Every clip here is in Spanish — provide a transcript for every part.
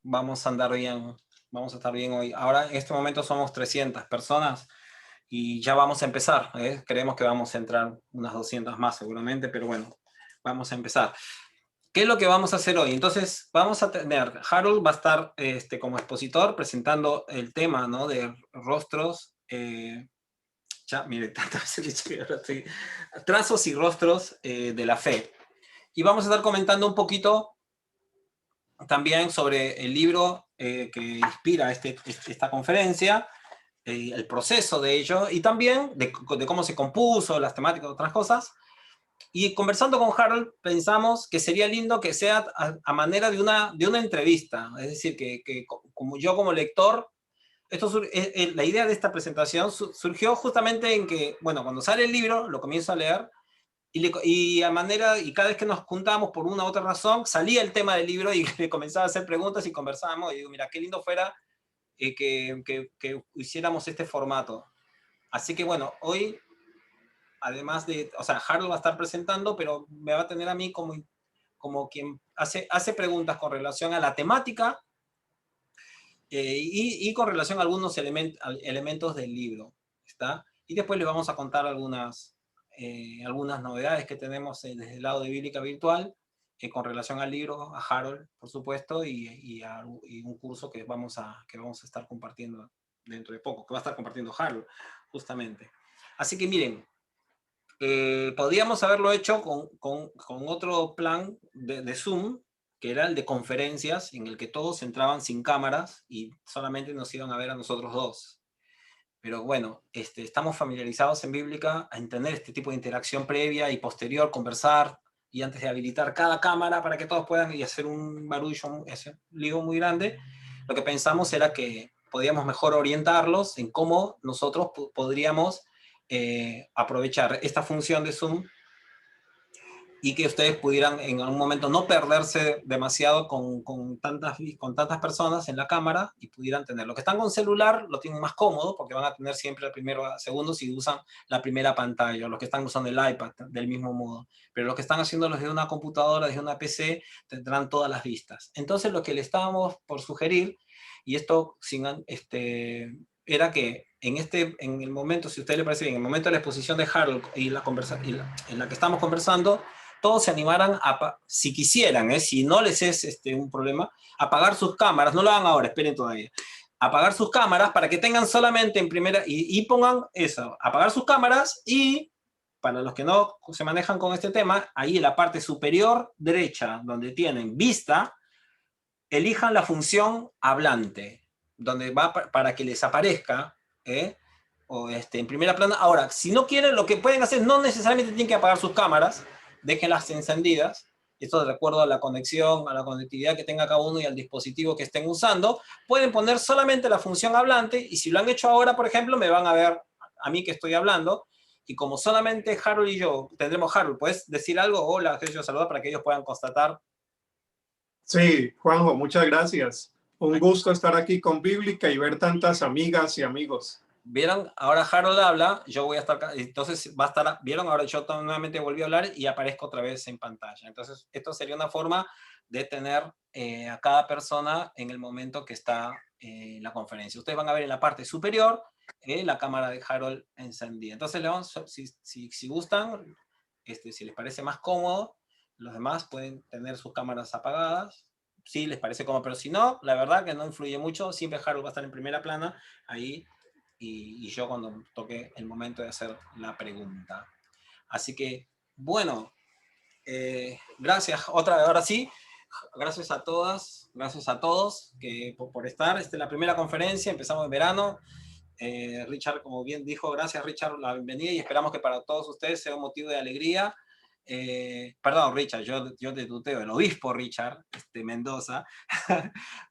vamos a andar bien, vamos a estar bien hoy. Ahora, en este momento somos 300 personas y ya vamos a empezar. Creemos que vamos a entrar unas 200 más seguramente, pero bueno, vamos a empezar. ¿Qué es lo que vamos a hacer hoy? Entonces, vamos a tener, Harold va a estar como expositor presentando el tema, ¿no? De rostros, ya, mire, tantas veces he dicho que ahora estoy, trazos y rostros de la fe. Y vamos a estar comentando un poquito también sobre el libro que inspira esta conferencia, el proceso de ello, y también de cómo se compuso, las temáticas, otras cosas. Y conversando con Harold, pensamos que sería lindo que sea a manera de una entrevista. Es decir, que como yo como lector, la idea de esta presentación surgió justamente en que, bueno, cuando sale el libro, lo comienzo a leer, y cada vez que nos juntamos por una u otra razón, salía el tema del libro y le comenzaba a hacer preguntas y conversábamos. Y digo, mira, qué lindo fuera que hiciéramos este formato. Así que bueno, hoy, además de, o sea, Harold va a estar presentando, pero me va a tener a mí como quien hace preguntas con relación a la temática y con relación a algunos elementos del libro. ¿Está? Y después les vamos a contar algunas novedades que tenemos desde el lado de Bíblica Virtual con relación al libro, a Harold, por supuesto, y un curso que vamos a estar compartiendo dentro de poco, que va a estar compartiendo Harold, justamente. Así que miren, podríamos haberlo hecho con otro plan de Zoom, que era el de conferencias, en el que todos entraban sin cámaras y solamente nos iban a ver a nosotros dos. Pero bueno, estamos familiarizados en Bíblica a entender este tipo de interacción previa y posterior, conversar, y antes de habilitar cada cámara para que todos puedan y hacer un barullo, ese lío muy grande, lo que pensamos era que podíamos mejor orientarlos en cómo nosotros podríamos aprovechar esta función de Zoom y que ustedes pudieran en algún momento no perderse demasiado con tantas personas en la cámara y pudieran tener. Los que están con celular lo tienen más cómodo porque van a tener siempre el primero segundo si usan la primera pantalla, los que están usando el iPad del mismo modo. Pero los que están haciéndolo desde una computadora, desde una PC, tendrán todas las vistas. Entonces lo que le estábamos por sugerir, y esto era que en el momento, si a usted le parece bien, en el momento de la exposición de Harold en la que estamos conversando, todos se animaran si quisieran, si no les es un problema, apagar sus cámaras, no lo hagan ahora, esperen todavía, apagar sus cámaras para que tengan solamente en primera, y pongan eso, apagar sus cámaras y para los que no se manejan con este tema, ahí en la parte superior derecha, donde tienen vista, elijan la función hablante, donde va para que les aparezca, o en primera plana. Ahora, si no quieren, lo que pueden hacer, no necesariamente tienen que apagar sus cámaras, déjenlas encendidas, esto de acuerdo a la conexión, a la conectividad que tenga cada uno y al dispositivo que estén usando, pueden poner solamente la función hablante, y si lo han hecho ahora, por ejemplo, me van a ver a mí que estoy hablando, y como solamente Harold y yo tendremos Harold, ¿puedes decir algo? Hola, que yo saludar para que ellos puedan constatar. Sí, Juanjo, muchas gracias. Un gusto estar aquí con Bíblica y ver tantas amigas y amigos. ¿Vieron? Ahora Harold habla, yo voy a estar, entonces va a estar, ¿vieron? Ahora yo nuevamente volví a hablar y aparezco otra vez en pantalla. Entonces, esto sería una forma de tener a cada persona en el momento que está en la conferencia. Ustedes van a ver en la parte superior la cámara de Harold encendida. Entonces, si gustan, si les parece más cómodo, los demás pueden tener sus cámaras apagadas. Si les parece cómodo, pero si no, la verdad que no influye mucho. Siempre Harold va a estar en primera plana ahí y yo cuando toque el momento de hacer la pregunta. Así que, bueno, gracias. Ahora sí, gracias a todas, gracias a todos por estar. Esta es la primera conferencia, empezamos en verano. Richard, como bien dijo, gracias Richard, la bienvenida, y esperamos que para todos ustedes sea un motivo de alegría. Perdón, Richard, yo te tuteo, el obispo Richard Mendoza,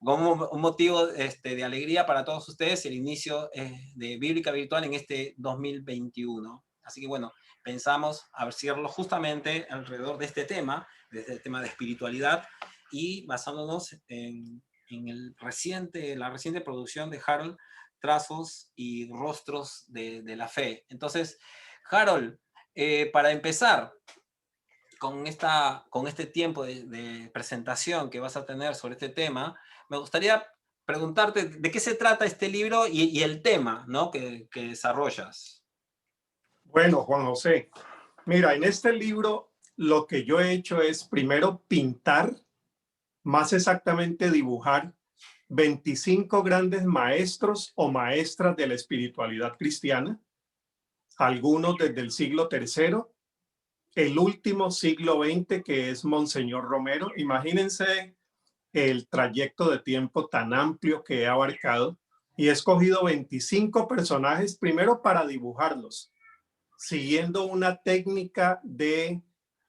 como un motivo de alegría para todos ustedes el inicio de Bíblica Virtual en este 2021. Así que bueno, pensamos hacerlo justamente alrededor de este tema, desde el tema de espiritualidad, y basándonos en la reciente producción de Harold, Trazos y Rostros de la Fe. Entonces, Harold, para empezar, con este tiempo de presentación que vas a tener sobre este tema, me gustaría preguntarte de qué se trata este libro y el tema, ¿no?, que desarrollas. Bueno, Juan José, mira, en este libro lo que yo he hecho es primero pintar, más exactamente dibujar 25 grandes maestros o maestras de la espiritualidad cristiana, algunos desde el siglo tercero, el último siglo XX, que es Monseñor Romero. Imagínense el trayecto de tiempo tan amplio que he abarcado y he escogido 25 personajes primero para dibujarlos, siguiendo una técnica de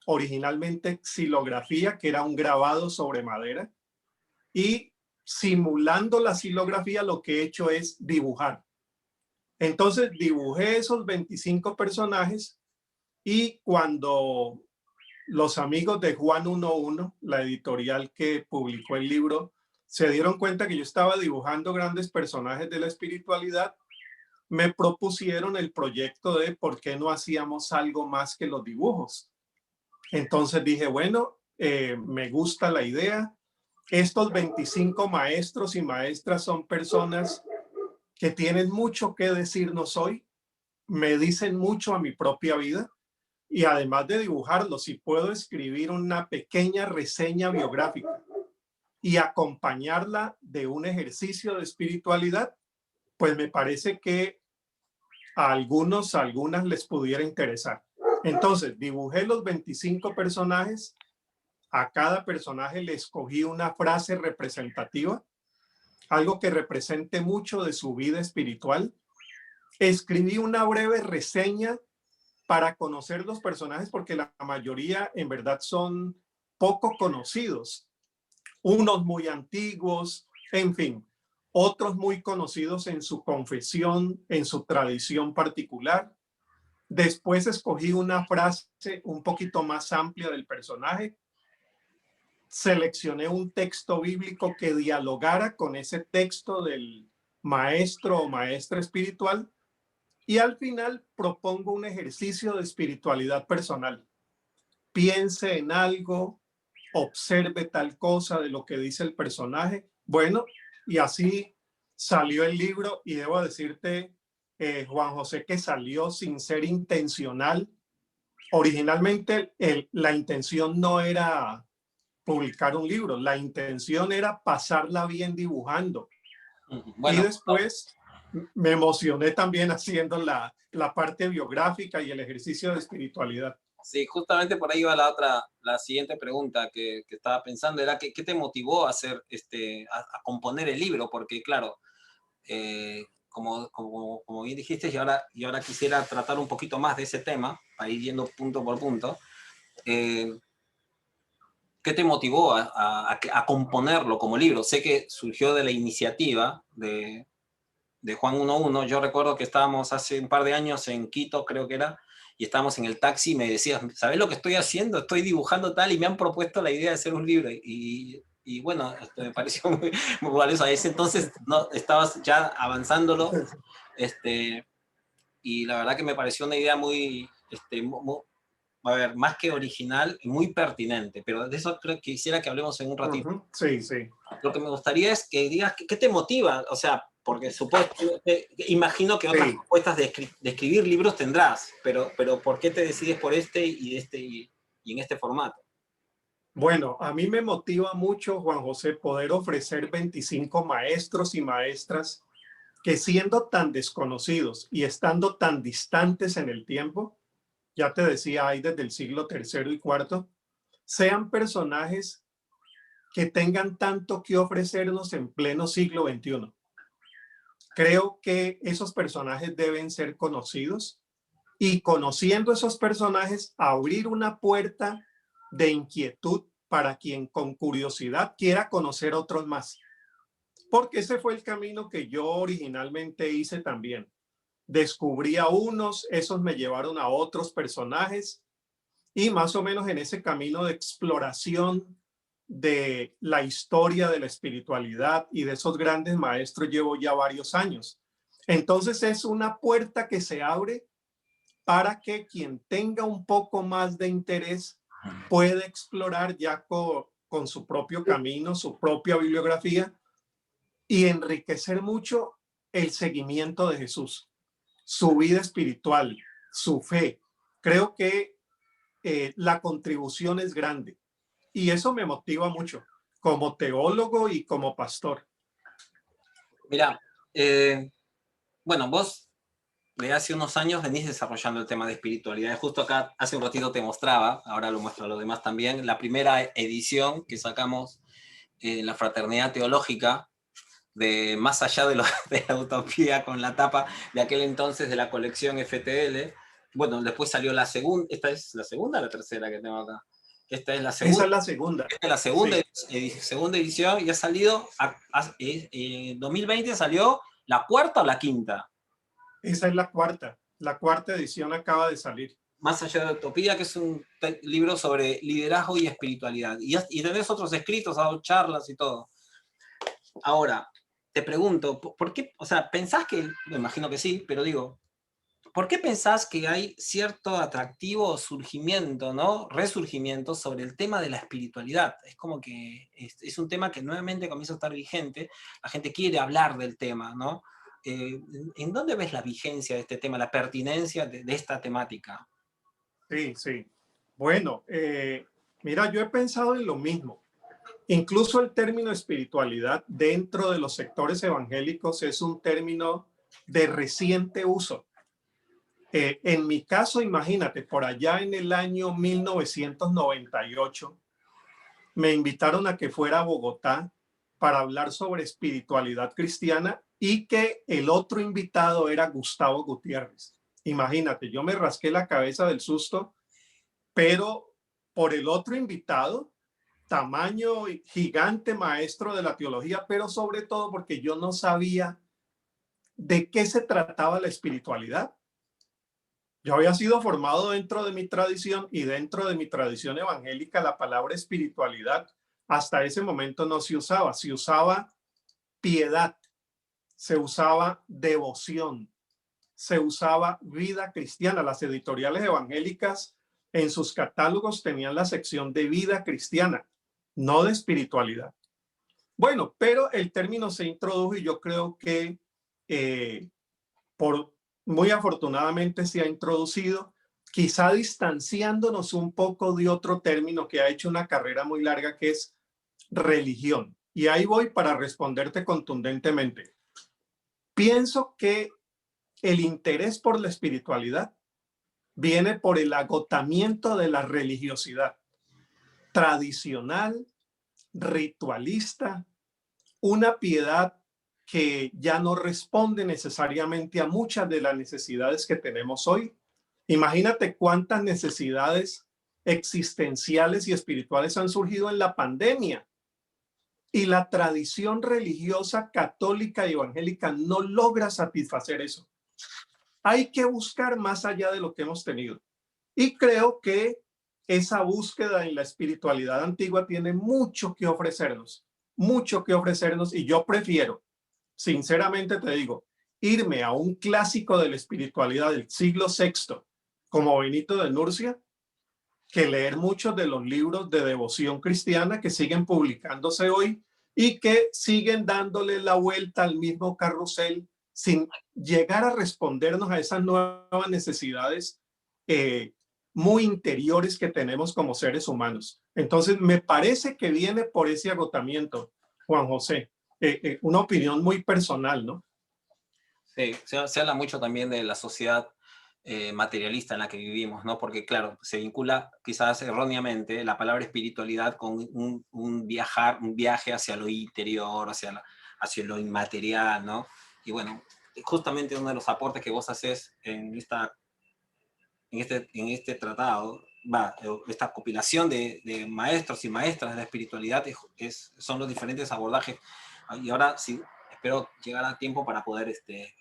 originalmente xilografía, que era un grabado sobre madera, y simulando la xilografía lo que he hecho es dibujar. Entonces dibujé esos 25 personajes y cuando los amigos de Juan 11, la editorial que publicó el libro, se dieron cuenta que yo estaba dibujando grandes personajes de la espiritualidad, me propusieron el proyecto de por qué no hacíamos algo más que los dibujos. Entonces dije, bueno, me gusta la idea. Estos 25 maestros y maestras son personas que tienen mucho que decirnos hoy, me dicen mucho a mi propia vida y además de dibujarlos, si puedo escribir una pequeña reseña biográfica y acompañarla de un ejercicio de espiritualidad, pues me parece que a algunos, a algunas les pudiera interesar. Entonces, dibujé los 25 personajes, a cada personaje le escogí una frase representativa, algo que represente mucho de su vida espiritual. Escribí una breve reseña para conocer los personajes porque la mayoría en verdad son poco conocidos, unos muy antiguos, en fin, otros muy conocidos en su confesión, en su tradición particular. Después escogí una frase un poquito más amplia del personaje, seleccioné un texto bíblico que dialogara con ese texto del maestro o maestra espiritual y al final propongo un ejercicio de espiritualidad personal. Piense en algo, observe tal cosa de lo que dice el personaje. Bueno, y así salió el libro y debo decirte, Juan José, que salió sin ser intencional. Originalmente la intención no era publicar un libro, la intención era pasarla bien dibujando. Y Bueno, después me emocioné también haciendo la parte biográfica y el ejercicio de espiritualidad. sí, justamente por ahí va la siguiente pregunta que estaba pensando, era ¿qué te motivó a hacer a componer el libro? Porque claro, como bien dijiste, y ahora quisiera tratar un poquito más de ese tema, para ir yendo punto por punto. ¿Qué te motivó a componerlo como libro? Sé que surgió de la iniciativa de Juan 11. Yo recuerdo que estábamos hace un par de años en Quito, creo que era, y estábamos en el taxi y me decías, ¿sabes lo que estoy haciendo? Estoy dibujando tal y me han propuesto la idea de hacer un libro. Y bueno, me pareció muy valioso. A ese entonces no, estabas ya avanzándolo, y la verdad que me pareció una idea a ver, más que original, muy pertinente, pero de eso creo que quisiera que hablemos en un ratito. Sí, sí. Lo que me gustaría es que digas qué te motiva, o sea, porque imagino que otras Sí. propuestas de escribir libros tendrás, pero ¿por qué te decides por y en este formato? Bueno, a mí me motiva mucho, Juan José, poder ofrecer 25 maestros y maestras que siendo tan desconocidos y estando tan distantes en el tiempo, ya te decía, hay desde el siglo tercero y cuarto, sean personajes que tengan tanto que ofrecernos en pleno siglo XXI. Creo que esos personajes deben ser conocidos y conociendo esos personajes, abrir una puerta de inquietud para quien con curiosidad quiera conocer otros más. Porque ese fue el camino que yo originalmente hice también. Descubrí a unos, esos me llevaron a otros personajes y más o menos en ese camino de exploración de la historia de la espiritualidad y de esos grandes maestros llevo ya varios años. Entonces es una puerta que se abre para que quien tenga un poco más de interés puede explorar ya con su propio camino, su propia bibliografía y enriquecer mucho el seguimiento de Jesús, su vida espiritual, su fe. Creo que la contribución es grande y eso me motiva mucho como teólogo y como pastor. Mira, bueno, vos de hace unos años venís desarrollando el tema de espiritualidad. Justo acá hace un ratito te mostraba, ahora lo muestro a los demás también, la primera edición que sacamos en la Fraternidad Teológica de Más allá de, de la utopía, con la tapa de aquel entonces de la colección FTL. Bueno, después salió la segunda, esta es la segunda o la tercera que tengo acá. Esta es la segunda. Esa es la segunda. Esta es la segunda, sí. Segunda edición y ha salido, en 2020 salió la cuarta o la quinta. Esa es la cuarta edición acaba de salir. Más allá de la utopía, que es un libro sobre liderazgo y espiritualidad. Y tenés otros escritos, has dado charlas y todo. Ahora, te pregunto, ¿por qué? O sea, ¿pensás que, me imagino que sí, pero digo, ¿por qué pensás que hay cierto atractivo o surgimiento, ¿no? Resurgimiento sobre el tema de la espiritualidad? Es como que es un tema que nuevamente comienza a estar vigente, la gente quiere hablar del tema, ¿no? ¿En dónde ves la vigencia de este tema, la pertinencia de esta temática? Sí, sí. Bueno, mira, yo he pensado en lo mismo. Incluso el término espiritualidad dentro de los sectores evangélicos es un término de reciente uso. En mi caso, imagínate, por allá en el año 1998, me invitaron a que fuera a Bogotá para hablar sobre espiritualidad cristiana y que el otro invitado era Gustavo Gutiérrez. Imagínate, yo me rasqué la cabeza del susto, pero por el otro invitado, tamaño gigante maestro de la teología, pero sobre todo porque yo no sabía de qué se trataba la espiritualidad. Yo había sido formado dentro de mi tradición y dentro de mi tradición evangélica la palabra espiritualidad hasta ese momento no se usaba piedad, se usaba devoción, se usaba vida cristiana. Las editoriales evangélicas en sus catálogos tenían la sección de vida cristiana, no de espiritualidad. Bueno, pero el término se introdujo y yo creo que muy afortunadamente se ha introducido, quizá distanciándonos un poco de otro término que ha hecho una carrera muy larga, que es religión. Y ahí voy para responderte contundentemente. Pienso que el interés por la espiritualidad viene por el agotamiento de la religiosidad tradicional, ritualista, una piedad que ya no responde necesariamente a muchas de las necesidades que tenemos hoy. Imagínate cuántas necesidades existenciales y espirituales han surgido en la pandemia. Y la tradición religiosa católica y evangélica no logra satisfacer eso. Hay que buscar más allá de lo que hemos tenido. Y creo que esa búsqueda en la espiritualidad antigua tiene mucho que ofrecernos y yo prefiero, sinceramente te digo, irme a un clásico de la espiritualidad del siglo VI como Benito de Nurcia que leer muchos de los libros de devoción cristiana que siguen publicándose hoy y que siguen dándole la vuelta al mismo carrusel sin llegar a respondernos a esas nuevas necesidades muy interiores que tenemos como seres humanos. Entonces, me parece que viene por ese agotamiento, Juan José. Una opinión muy personal, ¿no? Sí, se habla mucho también de la sociedad materialista en la que vivimos, ¿no? Porque, claro, se vincula quizás erróneamente la palabra espiritualidad con un viaje hacia lo interior, hacia lo inmaterial, ¿no? Y bueno, justamente uno de los aportes que vos haces en este tratado, esta compilación de maestros y maestras de la espiritualidad son los diferentes abordajes. Y ahora sí, espero llegar a tiempo para poder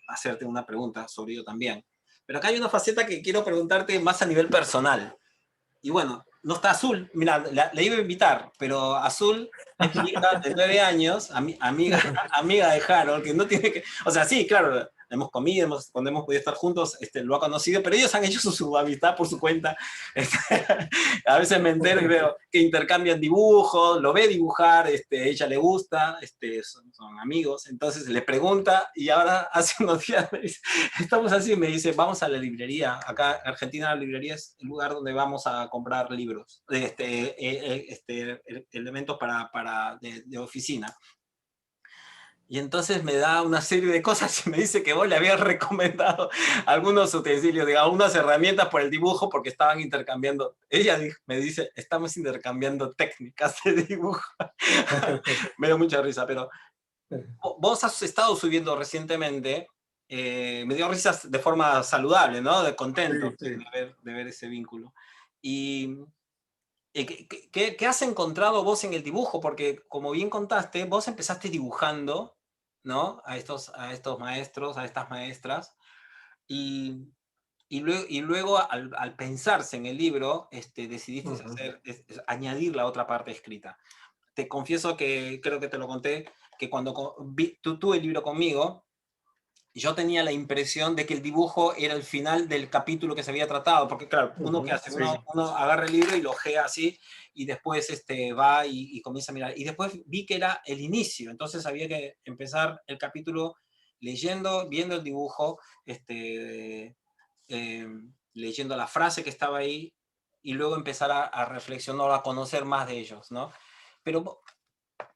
hacerte una pregunta sobre ello también. Pero acá hay una faceta que quiero preguntarte más a nivel personal. Y bueno, no está Azul, mira, le iba a invitar, pero Azul es mi hija de 9 años, amiga de Harold, que no tiene que... O sea, sí, claro, hemos comido, cuando hemos podido estar juntos, lo ha conocido, pero ellos han hecho su amistad por su cuenta. Este, a veces me entero y veo que intercambian dibujos, lo ve dibujar, ella le gusta, son amigos, entonces le pregunta, y ahora hace unos días me dice, estamos así, me dice, vamos a la librería. Acá en Argentina la librería es el lugar donde vamos a comprar libros, elementos de oficina. Y entonces me da una serie de cosas y me dice que vos le habías recomendado algunos utensilios, digamos, unas herramientas por el dibujo porque estaban intercambiando. Ella me dice, estamos intercambiando técnicas de dibujo. Me dio mucha risa, pero vos has estado subiendo recientemente, me dio risas de forma saludable, ¿no? De contento Sí, sí. de ver ese vínculo. Y ¿qué has encontrado vos en el dibujo? Porque, como bien contaste, vos empezaste dibujando, ¿no? A estos maestros, a estas maestras, y, y luego al pensarse en el libro, decidiste añadir la otra parte escrita. Te confieso que, creo que te lo conté, que cuando tú tuve el libro conmigo, yo tenía la impresión de que el dibujo era el final del capítulo que se había tratado, porque claro, uno que hace, Sí. uno agarra el libro y lo ojea así, y después va y comienza a mirar. Y después vi que era el inicio, entonces había que empezar el capítulo leyendo, viendo el dibujo, leyendo la frase que estaba ahí, y luego empezar a reflexionar, a conocer más de ellos, ¿no? Pero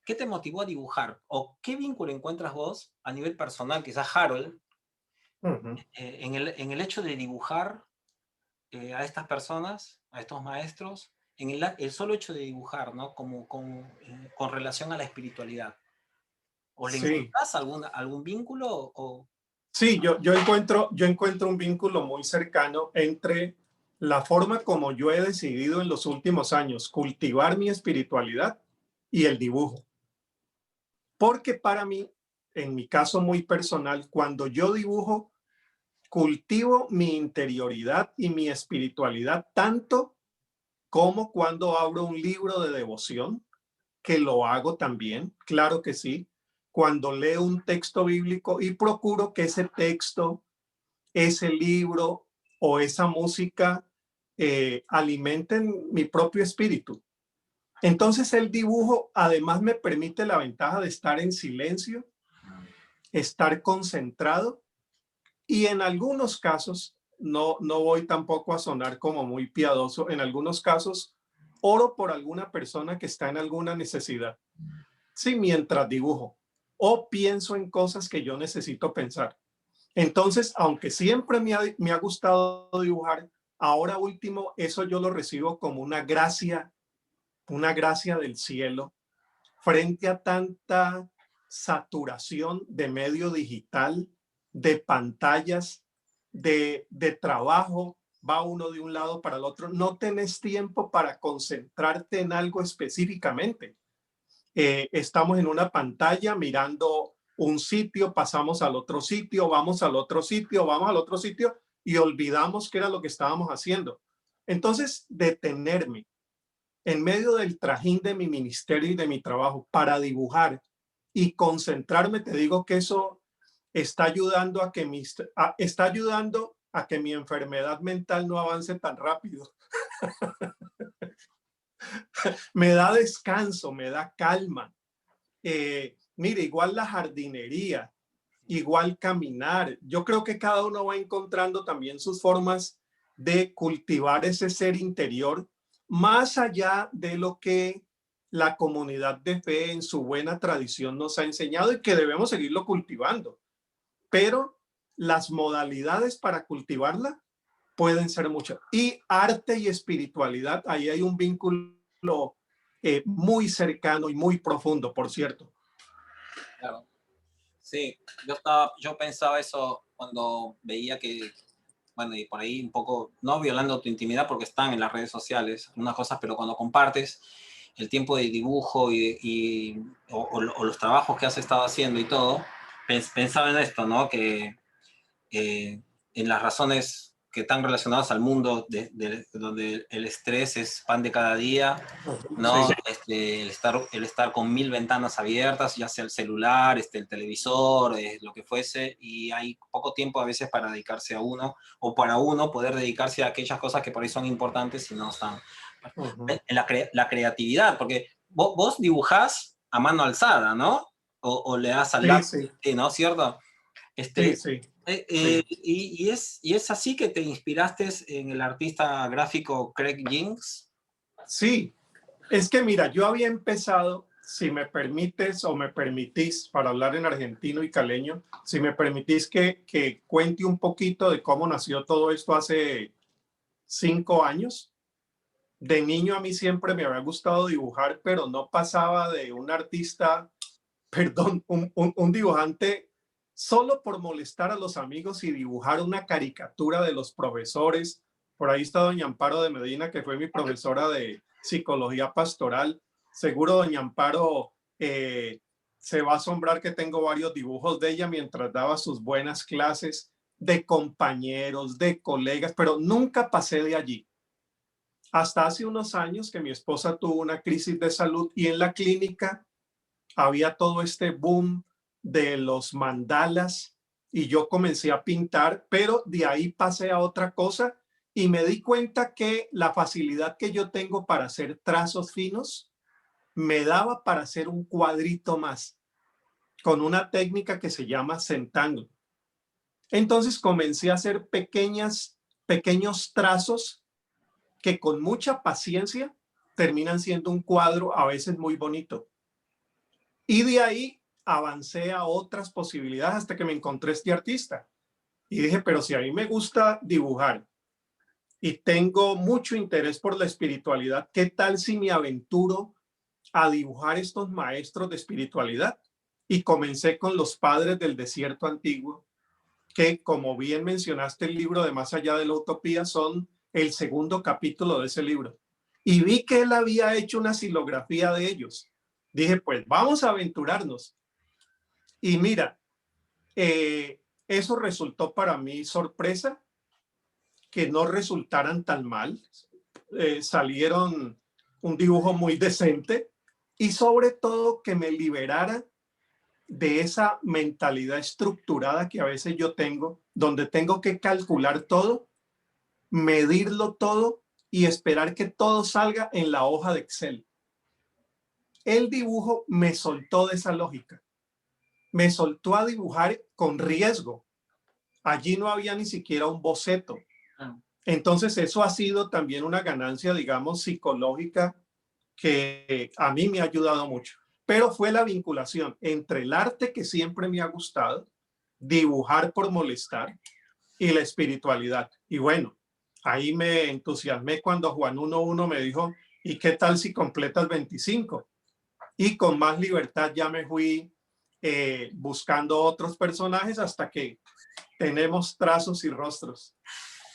¿qué te motivó a dibujar? ¿O qué vínculo encuentras vos a nivel personal, quizás Harold, en el hecho de dibujar a estas personas, a estos maestros, en el solo hecho de dibujar, ¿no? Como con relación a la espiritualidad? ¿O le Sí, encontrás algún vínculo? O... sí, yo encuentro un vínculo muy cercano entre la forma como yo he decidido en los últimos años cultivar mi espiritualidad y el dibujo. Porque para mí, en mi caso muy personal, cuando yo dibujo, cultivo mi interioridad y mi espiritualidad tanto como cuando abro un libro de devoción, que lo hago también, claro que sí, cuando leo un texto bíblico y procuro que ese texto, ese libro o esa música alimenten mi propio espíritu. Entonces el dibujo además me permite la ventaja de estar en silencio, estar concentrado y en algunos casos, no voy tampoco a sonar como muy piadoso, en algunos casos oro por alguna persona que está en alguna necesidad. Sí, mientras dibujo o pienso en cosas que yo necesito pensar. Entonces, aunque siempre me ha gustado dibujar, ahora último, eso yo lo recibo como una gracia del cielo frente a tanta saturación de medio digital, de pantallas, de trabajo, va uno de un lado para el otro, no tenés tiempo para concentrarte en algo específicamente. Estamos en una pantalla mirando un sitio, pasamos al otro sitio, vamos al otro sitio, vamos al otro sitio y olvidamos qué era lo que estábamos haciendo. Entonces, detenerme en medio del trajín de mi ministerio y de mi trabajo para dibujar y concentrarme, te digo que eso está ayudando está ayudando a que mi enfermedad mental no avance tan rápido. Me da descanso, me da calma. Mire, igual la jardinería, igual caminar. Yo creo que cada uno va encontrando también sus formas de cultivar ese ser interior, más allá de lo que la comunidad de fe en su buena tradición nos ha enseñado y que debemos seguirlo cultivando. Pero las modalidades para cultivarla pueden ser muchas. Y arte y espiritualidad, ahí hay un vínculo muy cercano y muy profundo, por cierto. Claro. Sí, yo pensaba eso cuando veía que, bueno, y por ahí un poco, no violando tu intimidad porque están en las redes sociales, algunas cosas, pero cuando compartes el tiempo de dibujo o los trabajos que has estado haciendo y todo, pensaba en esto, ¿no? Que en las razones que están relacionados al mundo donde el estrés es pan de cada día, ¿no? Sí. El estar con 1000 ventanas abiertas, ya sea el celular, el televisor, lo que fuese, y hay poco tiempo a veces para dedicarse a uno, o para uno poder dedicarse a aquellas cosas que por ahí son importantes y no están. En la creatividad, porque vos dibujás a mano alzada, ¿no? O le das al lápiz, Sí, ¿no? ¿Cierto? sí, sí, sí. Y es así que te inspiraste en el artista gráfico Craig Jinks. Sí, es que mira, yo había empezado, si me permites o me permitís, para hablar en argentino y caleño, si me permitís que cuente un poquito de cómo nació todo esto hace 5 años. De niño a mí siempre me había gustado dibujar, pero no pasaba de un artista, perdón, un dibujante solo por molestar a los amigos y dibujar una caricatura de los profesores. Por ahí está doña Amparo de Medina, que fue mi profesora de psicología pastoral. Seguro doña Amparo se va a asombrar que tengo varios dibujos de ella mientras daba sus buenas clases, de compañeros, de colegas, pero nunca pasé de allí. Hasta hace unos años que mi esposa tuvo una crisis de salud y en la clínica había todo este boom de los mandalas y yo comencé a pintar, pero de ahí pasé a otra cosa y me di cuenta que la facilidad que yo tengo para hacer trazos finos me daba para hacer un cuadrito más con una técnica que se llama centangle. Entonces comencé a hacer pequeños trazos que con mucha paciencia terminan siendo un cuadro a veces muy bonito. Y de ahí avancé a otras posibilidades hasta que me encontré este artista. Y dije, pero si a mí me gusta dibujar y tengo mucho interés por la espiritualidad, ¿qué tal si me aventuro a dibujar estos maestros de espiritualidad? Y comencé con los padres del desierto antiguo, que como bien mencionaste, el libro de Más allá de la utopía son el segundo capítulo de ese libro. Y vi que él había hecho una silografía de ellos. Dije, pues vamos a aventurarnos. Y mira, eso resultó para mí sorpresa, que no resultaran tan mal. Salieron un dibujo muy decente y sobre todo que me liberara de esa mentalidad estructurada que a veces yo tengo, donde tengo que calcular todo, medirlo todo y esperar que todo salga en la hoja de Excel. El dibujo me soltó de esa lógica, me soltó a dibujar con riesgo. Allí no había ni siquiera un boceto. Entonces eso ha sido también una ganancia, digamos, psicológica que a mí me ha ayudado mucho. Pero fue la vinculación entre el arte que siempre me ha gustado, dibujar por molestar, y la espiritualidad. Y bueno, ahí me entusiasmé cuando Juan 1.1 me dijo, ¿y qué tal si completas 25? Y con más libertad ya me fui buscando otros personajes hasta que tenemos trazos y rostros.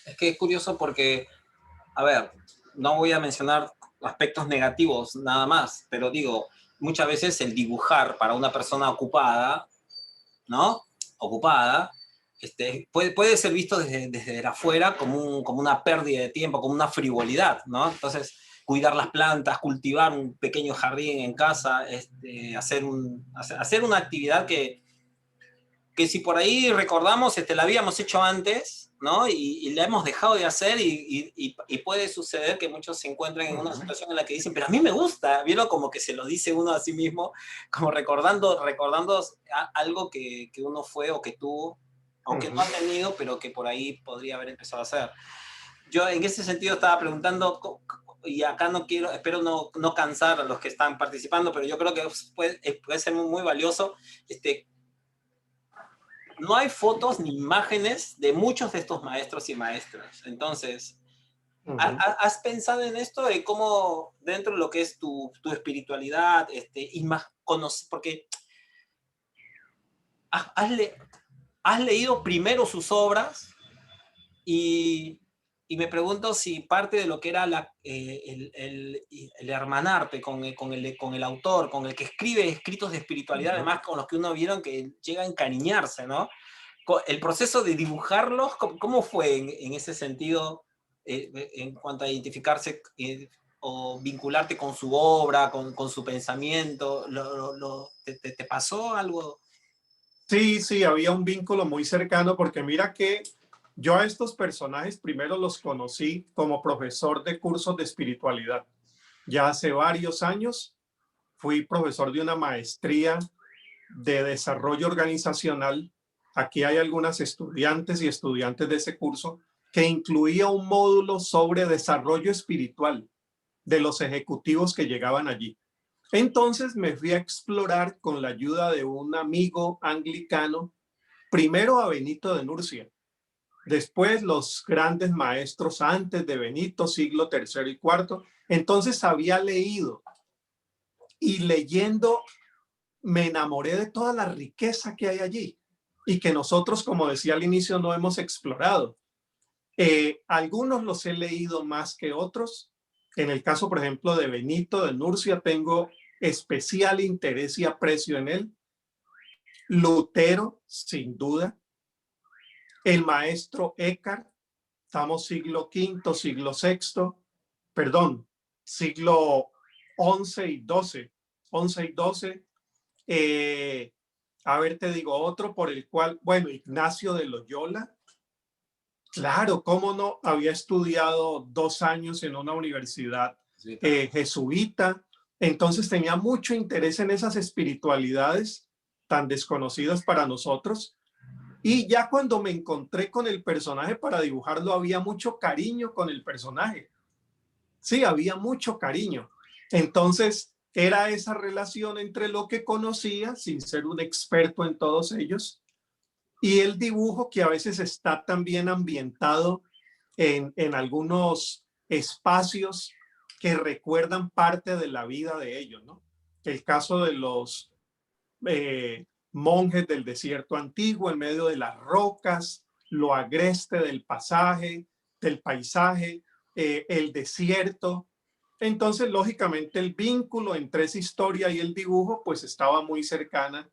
Es que es curioso porque, a ver, no voy a mencionar aspectos negativos nada más, pero digo, muchas veces el dibujar para una persona ocupada, ¿no? Ocupada, puede ser visto desde afuera como una pérdida de tiempo, como una frivolidad, ¿no? Entonces, cuidar las plantas, cultivar un pequeño jardín en casa, hacer una actividad que si por ahí recordamos, la habíamos hecho antes, ¿no? Y la hemos dejado de hacer y puede suceder que muchos se encuentren en una situación en la que dicen, pero a mí me gusta, ¿vieron? Como que se lo dice uno a sí mismo, como recordando algo que uno fue o que tuvo, o que no ha tenido, pero que por ahí podría haber empezado a hacer. Yo en ese sentido estaba preguntando, y acá no quiero, espero no cansar a los que están participando, pero yo creo que puede ser muy valioso, no hay fotos ni imágenes de muchos de estos maestros y maestras. Entonces, ¿has pensado en esto de cómo dentro de lo que es tu espiritualidad, y más porque has leído primero sus obras y, y me pregunto si parte de lo que era el hermanarte con el autor, con el que escribe escritos de espiritualidad, además con los que uno vieron que llega a encariñarse, ¿no? el proceso de dibujarlos, ¿cómo fue en ese sentido, en cuanto a identificarse o vincularte con su obra, con su pensamiento? ¿Te pasó algo? Sí, sí, había un vínculo muy cercano porque mira que yo a estos personajes primero los conocí como profesor de cursos de espiritualidad. Ya hace varios años fui profesor de una maestría de desarrollo organizacional. Aquí hay algunas estudiantes y estudiantes de ese curso que incluía un módulo sobre desarrollo espiritual de los ejecutivos que llegaban allí. Entonces me fui a explorar con la ayuda de un amigo anglicano, primero a Benito de Nurcia, después los grandes maestros antes de Benito, siglo tercero y cuarto. Entonces había leído y leyendo me enamoré de toda la riqueza que hay allí y que nosotros, como decía al inicio, no hemos explorado. Algunos los he leído más que otros. En el caso, por ejemplo, de Benito de Nurcia, tengo especial interés y aprecio en él. Lutero, sin duda. El maestro Eckhart, estamos siglo V, siglo VI, perdón, siglo XI y XII, XI y XII. A ver, te digo otro por el cual, bueno, Ignacio de Loyola, claro, cómo no, había estudiado 2 años en una universidad jesuita, entonces tenía mucho interés en esas espiritualidades tan desconocidas para nosotros. Y ya cuando me encontré con el personaje para dibujarlo, había mucho cariño con el personaje. Sí, había mucho cariño. Entonces, era esa relación entre lo que conocía, sin ser un experto en todos ellos, y el dibujo que a veces está también ambientado en algunos espacios que recuerdan parte de la vida de ellos, ¿no? El caso de los monjes del desierto antiguo en medio de las rocas, lo agreste del pasaje, del paisaje, el desierto. Entonces, lógicamente, el vínculo entre esa historia y el dibujo, pues estaba muy cercana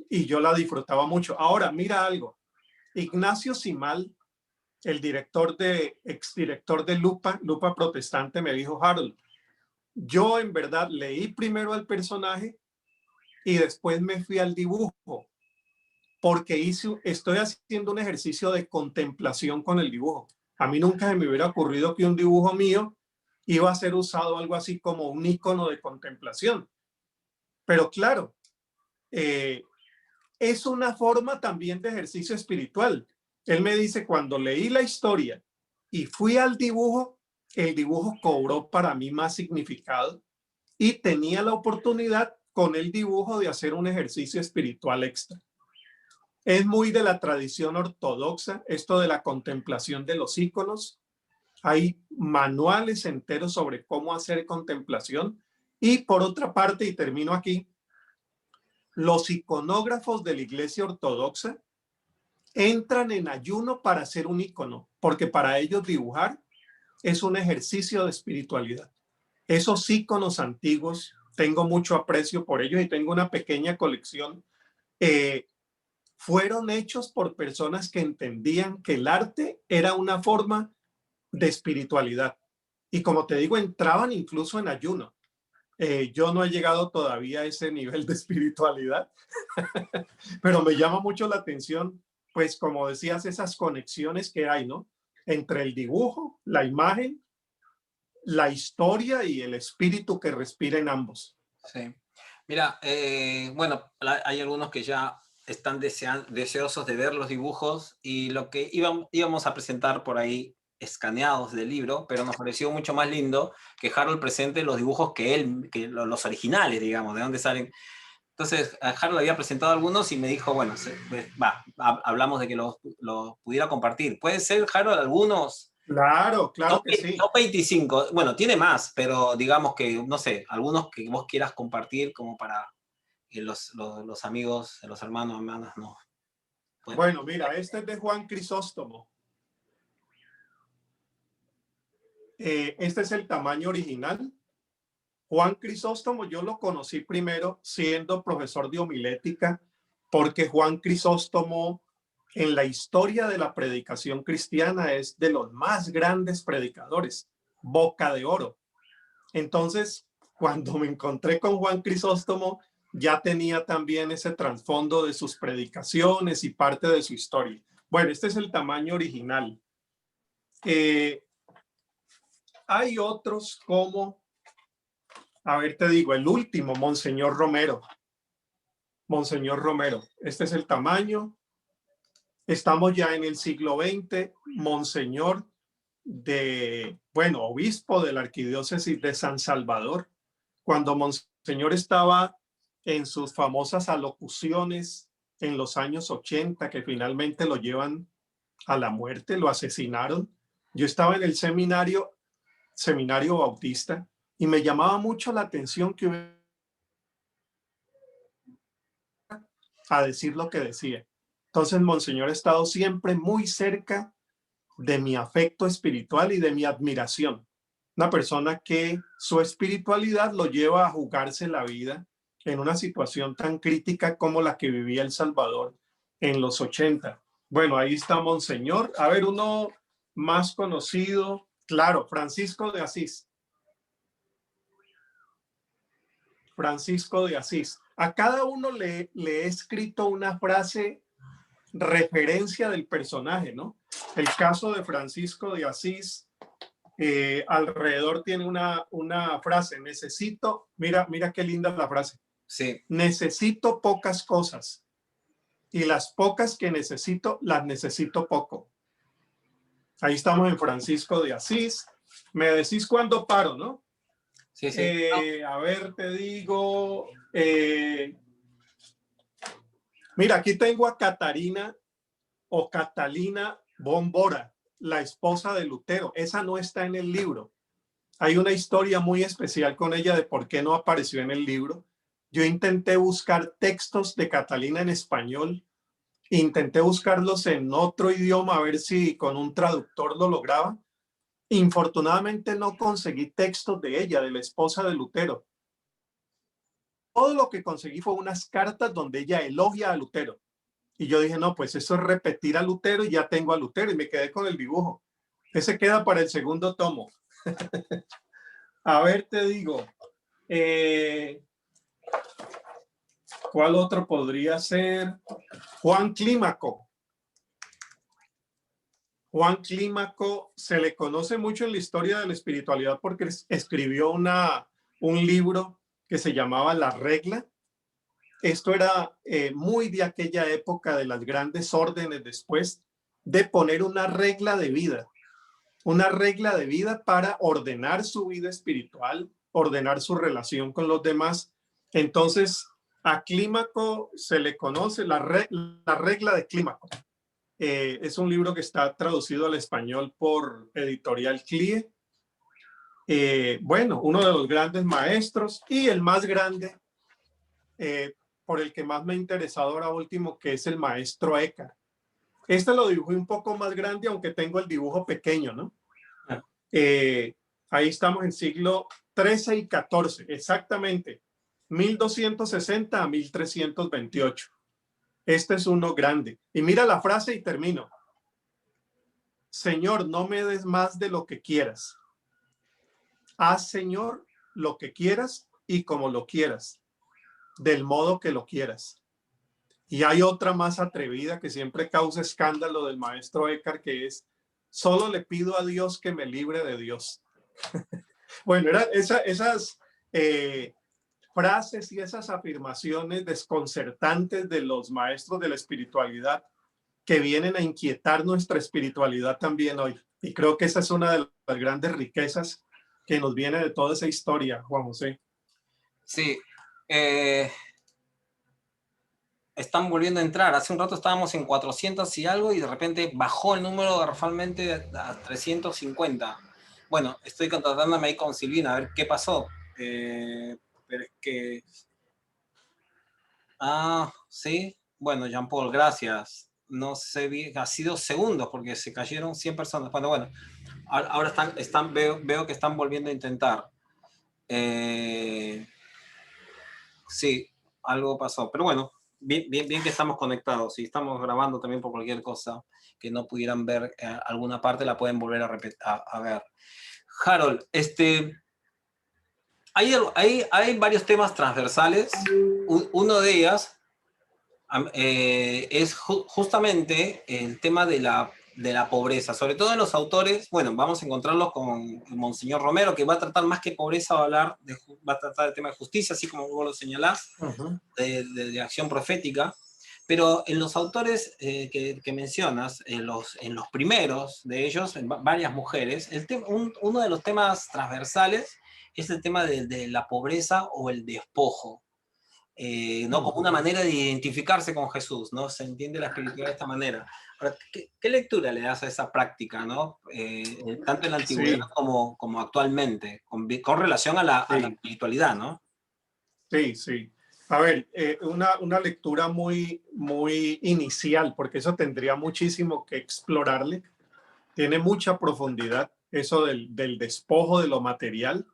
y yo la disfrutaba mucho. Ahora, mira algo. Ignacio Simal, el exdirector de Lupa Protestante, me dijo, Harold, yo en verdad leí primero al personaje y después me fui al dibujo, porque estoy haciendo un ejercicio de contemplación con el dibujo. A mí nunca se me hubiera ocurrido que un dibujo mío iba a ser usado algo así como un icono de contemplación. Pero claro, es una forma también de ejercicio espiritual. Él me dice, cuando leí la historia y fui al dibujo, el dibujo cobró para mí más significado y tenía la oportunidad con el dibujo de hacer un ejercicio espiritual extra. Es muy de la tradición ortodoxa esto de la contemplación de los íconos. Hay manuales enteros sobre cómo hacer contemplación. Y por otra parte, y termino aquí, los iconógrafos de la Iglesia Ortodoxa entran en ayuno para hacer un icono, porque para ellos dibujar es un ejercicio de espiritualidad. Esos iconos antiguos, tengo mucho aprecio por ellos y tengo una pequeña colección. Fueron hechos por personas que entendían que el arte era una forma de espiritualidad. Y como te digo, entraban incluso en ayuno. Yo no he llegado todavía a ese nivel de espiritualidad, pero me llama mucho la atención, pues como decías, esas conexiones que hay, ¿no? Entre el dibujo, la imagen, la historia y el espíritu que respira en ambos. Sí. Mira, bueno, hay algunos que ya están deseosos de ver los dibujos y lo que íbamos a presentar por ahí escaneados del libro, pero nos pareció mucho más lindo que Harold presente los dibujos que los originales, digamos, de dónde salen. Entonces, a Harold había presentado algunos y me dijo, bueno, hablamos de que los pudiera compartir. ¿Puede ser, Harold, algunos? Claro, claro que sí. No 25, bueno, tiene más, pero digamos que, no sé, algunos que vos quieras compartir como para que los amigos, los hermanas, no. Bueno, mira, este es de Juan Crisóstomo. Este es el tamaño original. Juan Crisóstomo yo lo conocí primero siendo profesor de homilética, porque Juan Crisóstomo en la historia de la predicación cristiana, es de los más grandes predicadores, boca de oro. Entonces, cuando me encontré con Juan Crisóstomo, ya tenía también ese trasfondo de sus predicaciones y parte de su historia. Bueno, este es el tamaño original. Hay otros como, a ver, te digo, el último, Monseñor Romero. Monseñor Romero, este es el tamaño. Estamos ya en el siglo XX. Monseñor obispo de la arquidiócesis de San Salvador. Cuando Monseñor estaba en sus famosas alocuciones en los años 80, que finalmente lo llevan a la muerte, lo asesinaron. Yo estaba en el seminario bautista, y me llamaba mucho la atención que a decir lo que decía. Entonces, Monseñor ha estado siempre muy cerca de mi afecto espiritual y de mi admiración. Una persona que su espiritualidad lo lleva a jugarse la vida en una situación tan crítica como la que vivía El Salvador en los 80. Bueno, ahí está Monseñor. A ver, uno más conocido, claro, Francisco de Asís. Francisco de Asís. A cada uno le he escrito una frase referencia del personaje, ¿no? El caso de Francisco de Asís, alrededor tiene una frase, mira qué linda la frase. Sí. Necesito pocas cosas y las pocas que necesito, las necesito poco. Ahí estamos en Francisco de Asís. Me decís cuándo paro, ¿no? Sí, sí. A ver, te digo, mira, aquí tengo a Catarina o Catalina Bombora, la esposa de Lutero. Esa no está en el libro. Hay una historia muy especial con ella de por qué no apareció en el libro. Yo intenté buscar textos de Catalina en español, intenté buscarlos en otro idioma a ver si con un traductor lo lograba. Infortunadamente no conseguí textos de ella, de la esposa de Lutero. Todo lo que conseguí fue unas cartas donde ella elogia a Lutero. Y yo dije, no, pues eso es repetir a Lutero y ya tengo a Lutero, y me quedé con el dibujo. Ese queda para el segundo tomo. A ver, te digo, ¿cuál otro podría ser? Juan Clímaco. Juan Clímaco se le conoce mucho en la historia de la espiritualidad porque escribió un libro que se llamaba La Regla. Esto era muy de aquella época de las grandes órdenes después, de poner una regla de vida para ordenar su vida espiritual, ordenar su relación con los demás. Entonces, a Clímaco se le conoce la regla de Clímaco. Es un libro que está traducido al español por Editorial CLIE. Uno de los grandes maestros y el más grande, por el que más me ha interesado ahora último, que es el maestro Eckhart. Este lo dibujé un poco más grande, aunque tengo el dibujo pequeño, ¿no? Ahí estamos en siglo XIII y XIV, exactamente, 1260 a 1328. Este es uno grande. Y mira la frase y termino. Señor, no me des más de lo que quieras. Haz, Señor, lo que quieras y como lo quieras, del modo que lo quieras. Y hay otra más atrevida que siempre causa escándalo del maestro Eckhart, que es: solo le pido a Dios que me libre de Dios. Bueno, eran esas frases y esas afirmaciones desconcertantes de los maestros de la espiritualidad que vienen a inquietar nuestra espiritualidad también hoy. Y creo que esa es una de las grandes riquezas que nos viene de toda esa historia, Juan José. Sí. Están volviendo a entrar. Hace un rato estábamos en 400 y algo y de repente bajó el número garrafalmente a 350. Bueno, estoy contratándome ahí con Silvina a ver qué pasó. Pero es que... sí. Bueno, Jean Paul, gracias. No sé bien, ha sido segundos porque se cayeron 100 personas. Bueno, ahora veo que están volviendo a intentar. Sí, algo pasó. Pero bueno, bien que estamos conectados. Si estamos grabando también por cualquier cosa que no pudieran ver alguna parte, la pueden volver a ver. Harold, hay varios temas transversales. Uno de ellos es justamente el tema de la pobreza, sobre todo en los autores. Bueno, vamos a encontrarlos con Monseñor Romero, que va a tratar más que pobreza, va a tratar el tema de justicia, así como vos lo señalás, de acción profética. Pero en los autores que mencionas, en los primeros de ellos, en varias mujeres, uno de los temas transversales es el tema de la pobreza o el despojo. ¿No? Como una manera de identificarse con Jesús, ¿no? Se entiende la espiritualidad de esta manera. Ahora, ¿qué lectura le das a esa práctica, ¿no? Tanto en la antigüedad Sí, como actualmente, con relación a la sí, espiritualidad, ¿no? sí, sí. A ver, una lectura muy, muy inicial, porque eso tendría muchísimo que explorarle. Tiene mucha profundidad, eso del despojo de lo material.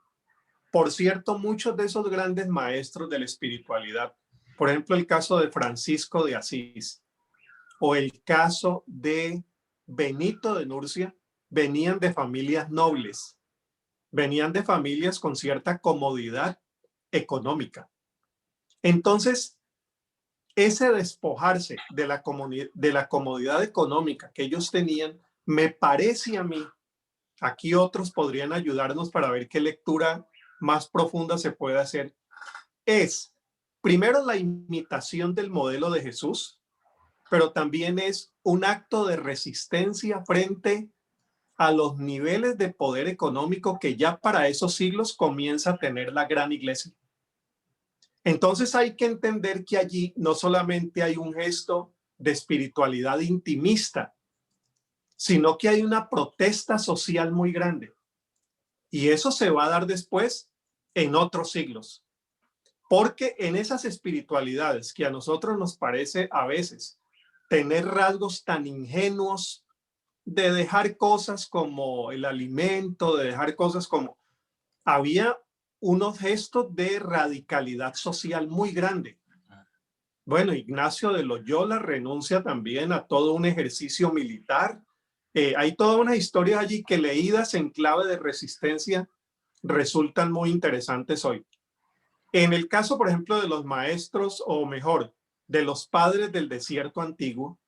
Por cierto, muchos de esos grandes maestros de la espiritualidad, por ejemplo, el caso de Francisco de Asís o el caso de Benito de Nurcia, venían de familias nobles, venían de familias con cierta comodidad económica. Entonces, ese despojarse de la comodidad económica que ellos tenían, me parece a mí, aquí otros podrían ayudarnos para ver qué lectura más profunda se puede hacer, es primero la imitación del modelo de Jesús, pero también es un acto de resistencia frente a los niveles de poder económico que ya para esos siglos comienza a tener la gran iglesia. Entonces hay que entender que allí no solamente hay un gesto de espiritualidad intimista, sino que hay una protesta social muy grande. Y eso se va a dar después en otros siglos. Porque en esas espiritualidades que a nosotros nos parece a veces tener rasgos tan ingenuos de dejar cosas como el alimento, de dejar cosas como... Había unos gestos de radicalidad social muy grande. Bueno, Ignacio de Loyola renuncia también a todo un ejercicio militar. Hay toda una historia allí que leídas en clave de resistencia resultan muy interesantes hoy. En el caso, por ejemplo, de los maestros, o mejor, de los padres del desierto antiguo,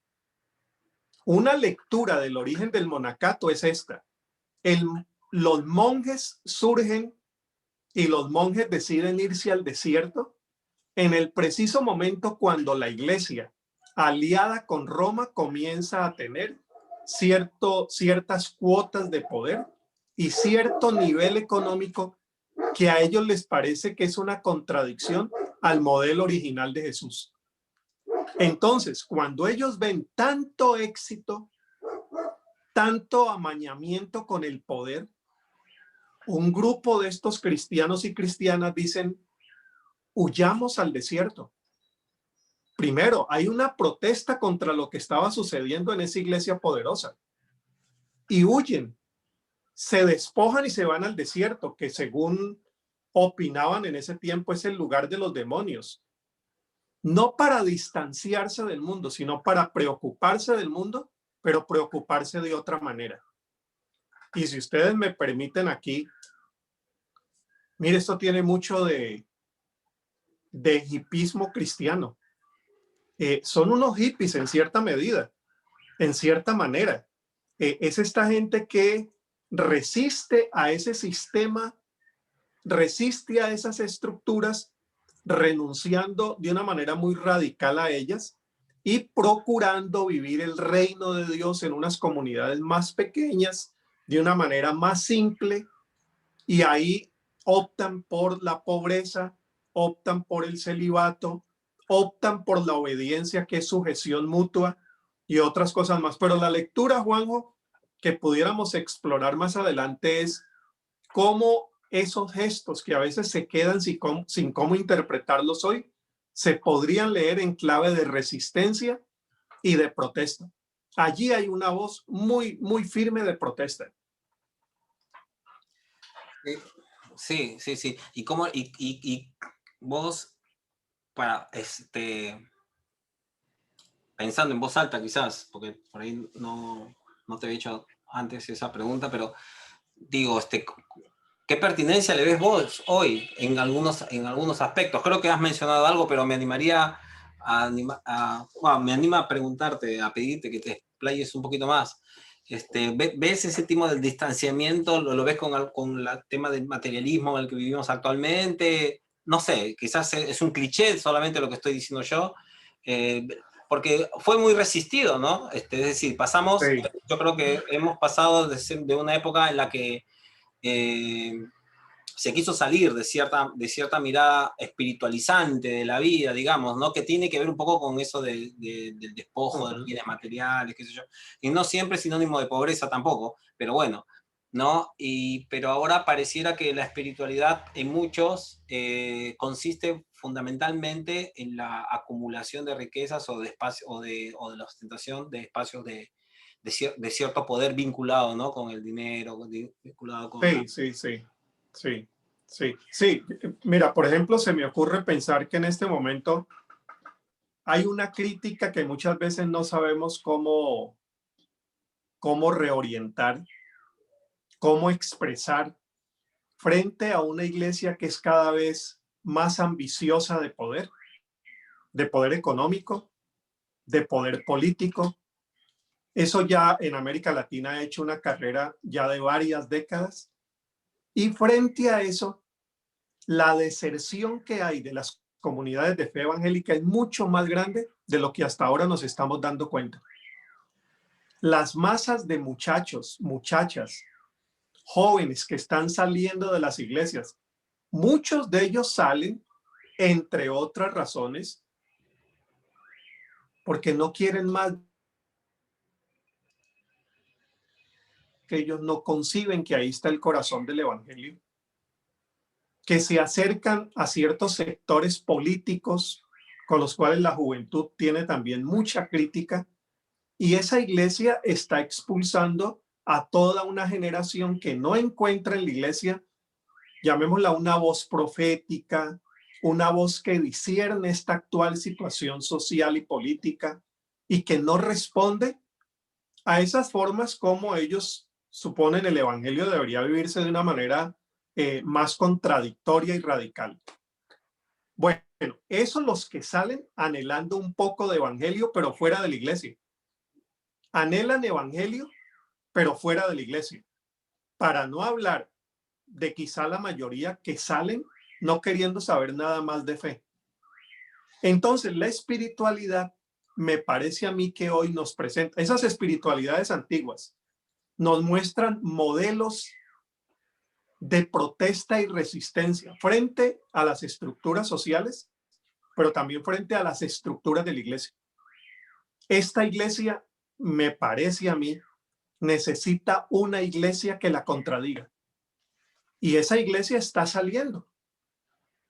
una lectura del origen del monacato es esta. El, los monjes surgen y los monjes deciden irse al desierto en el preciso momento cuando la iglesia, aliada con Roma, comienza a tener ciertas cuotas de poder y cierto nivel económico que a ellos les parece que es una contradicción al modelo original de Jesús. Entonces, cuando ellos ven tanto éxito, tanto amañamiento con el poder, un grupo de estos cristianos y cristianas dicen, huyamos al desierto. Primero, hay una protesta contra lo que estaba sucediendo en esa iglesia poderosa y huyen, se despojan y se van al desierto, que según opinaban en ese tiempo es el lugar de los demonios. No para distanciarse del mundo, sino para preocuparse del mundo, pero preocuparse de otra manera. Y si ustedes me permiten aquí, mire, esto tiene mucho de hipismo cristiano. Son unos hippies en cierta medida, en cierta manera. Es esta gente que resiste a ese sistema, resiste a esas estructuras, renunciando de una manera muy radical a ellas y procurando vivir el reino de Dios en unas comunidades más pequeñas, de una manera más simple, y ahí optan por la pobreza, optan por el celibato, optan por la obediencia, que es sujeción mutua, y otras cosas más. Pero la lectura, Juanjo, que pudiéramos explorar más adelante es cómo esos gestos que a veces se quedan sin cómo interpretarlos hoy, se podrían leer en clave de resistencia y de protesta. Allí hay una voz muy, muy firme de protesta. Sí, sí, sí. ¿Y cómo, y vos, para, pensando en voz alta quizás, porque por ahí no te había hecho antes esa pregunta, pero digo, ¿qué pertinencia le ves vos hoy en algunos aspectos? Creo que has mencionado algo, pero me animaría bueno, me anima a preguntarte, a pedirte que te explayes un poquito más. ¿Ves ese tipo del distanciamiento? ¿Lo ves con el tema del materialismo en el que vivimos actualmente? No sé, quizás es un cliché solamente lo que estoy diciendo yo, eh, porque fue muy resistido, ¿no? Es decir, Sí, yo creo que hemos pasado de una época en la que eh, se quiso salir de cierta mirada espiritualizante de la vida, digamos, ¿no? Que tiene que ver un poco con eso del despojo, de los bienes materiales, qué sé yo. Y no siempre es sinónimo de pobreza tampoco, pero bueno, ¿no? Pero ahora pareciera que la espiritualidad en muchos consiste fundamentalmente en la acumulación de riquezas o de espacio, o de la ostentación de espacios de cierto poder vinculado, ¿no? Con el dinero, vinculado con la... sí, sí, sí, sí, sí, sí. Mira, por ejemplo, se me ocurre pensar que en este momento hay una crítica que muchas veces no sabemos cómo reorientar, cómo expresar frente a una iglesia que es cada vez más ambiciosa de poder económico, de poder político. Eso ya en América Latina ha hecho una carrera ya de varias décadas. Y frente a eso, la deserción que hay de las comunidades de fe evangélica es mucho más grande de lo que hasta ahora nos estamos dando cuenta. Las masas de muchachos, muchachas, jóvenes que están saliendo de las iglesias, muchos de ellos salen, entre otras razones, porque no quieren más, que ellos no conciben que ahí está el corazón del evangelio, que se acercan a ciertos sectores políticos con los cuales la juventud tiene también mucha crítica, y esa iglesia está expulsando a toda una generación que no encuentra en la iglesia, llamémosla una voz profética, una voz que discierne esta actual situación social y política y que no responde a esas formas como ellos suponen el evangelio debería vivirse de una manera más contradictoria y radical. Bueno, esos los que salen anhelando un poco de evangelio, pero fuera de la iglesia. Anhelan evangelio, pero fuera de la iglesia. Para no hablar de quizá la mayoría que salen no queriendo saber nada más de fe. Entonces, la espiritualidad me parece a mí que hoy nos presenta, esas espiritualidades antiguas nos muestran modelos de protesta y resistencia frente a las estructuras sociales, pero también frente a las estructuras de la iglesia. Esta iglesia, me parece a mí, necesita una iglesia que la contradiga. Y esa iglesia está saliendo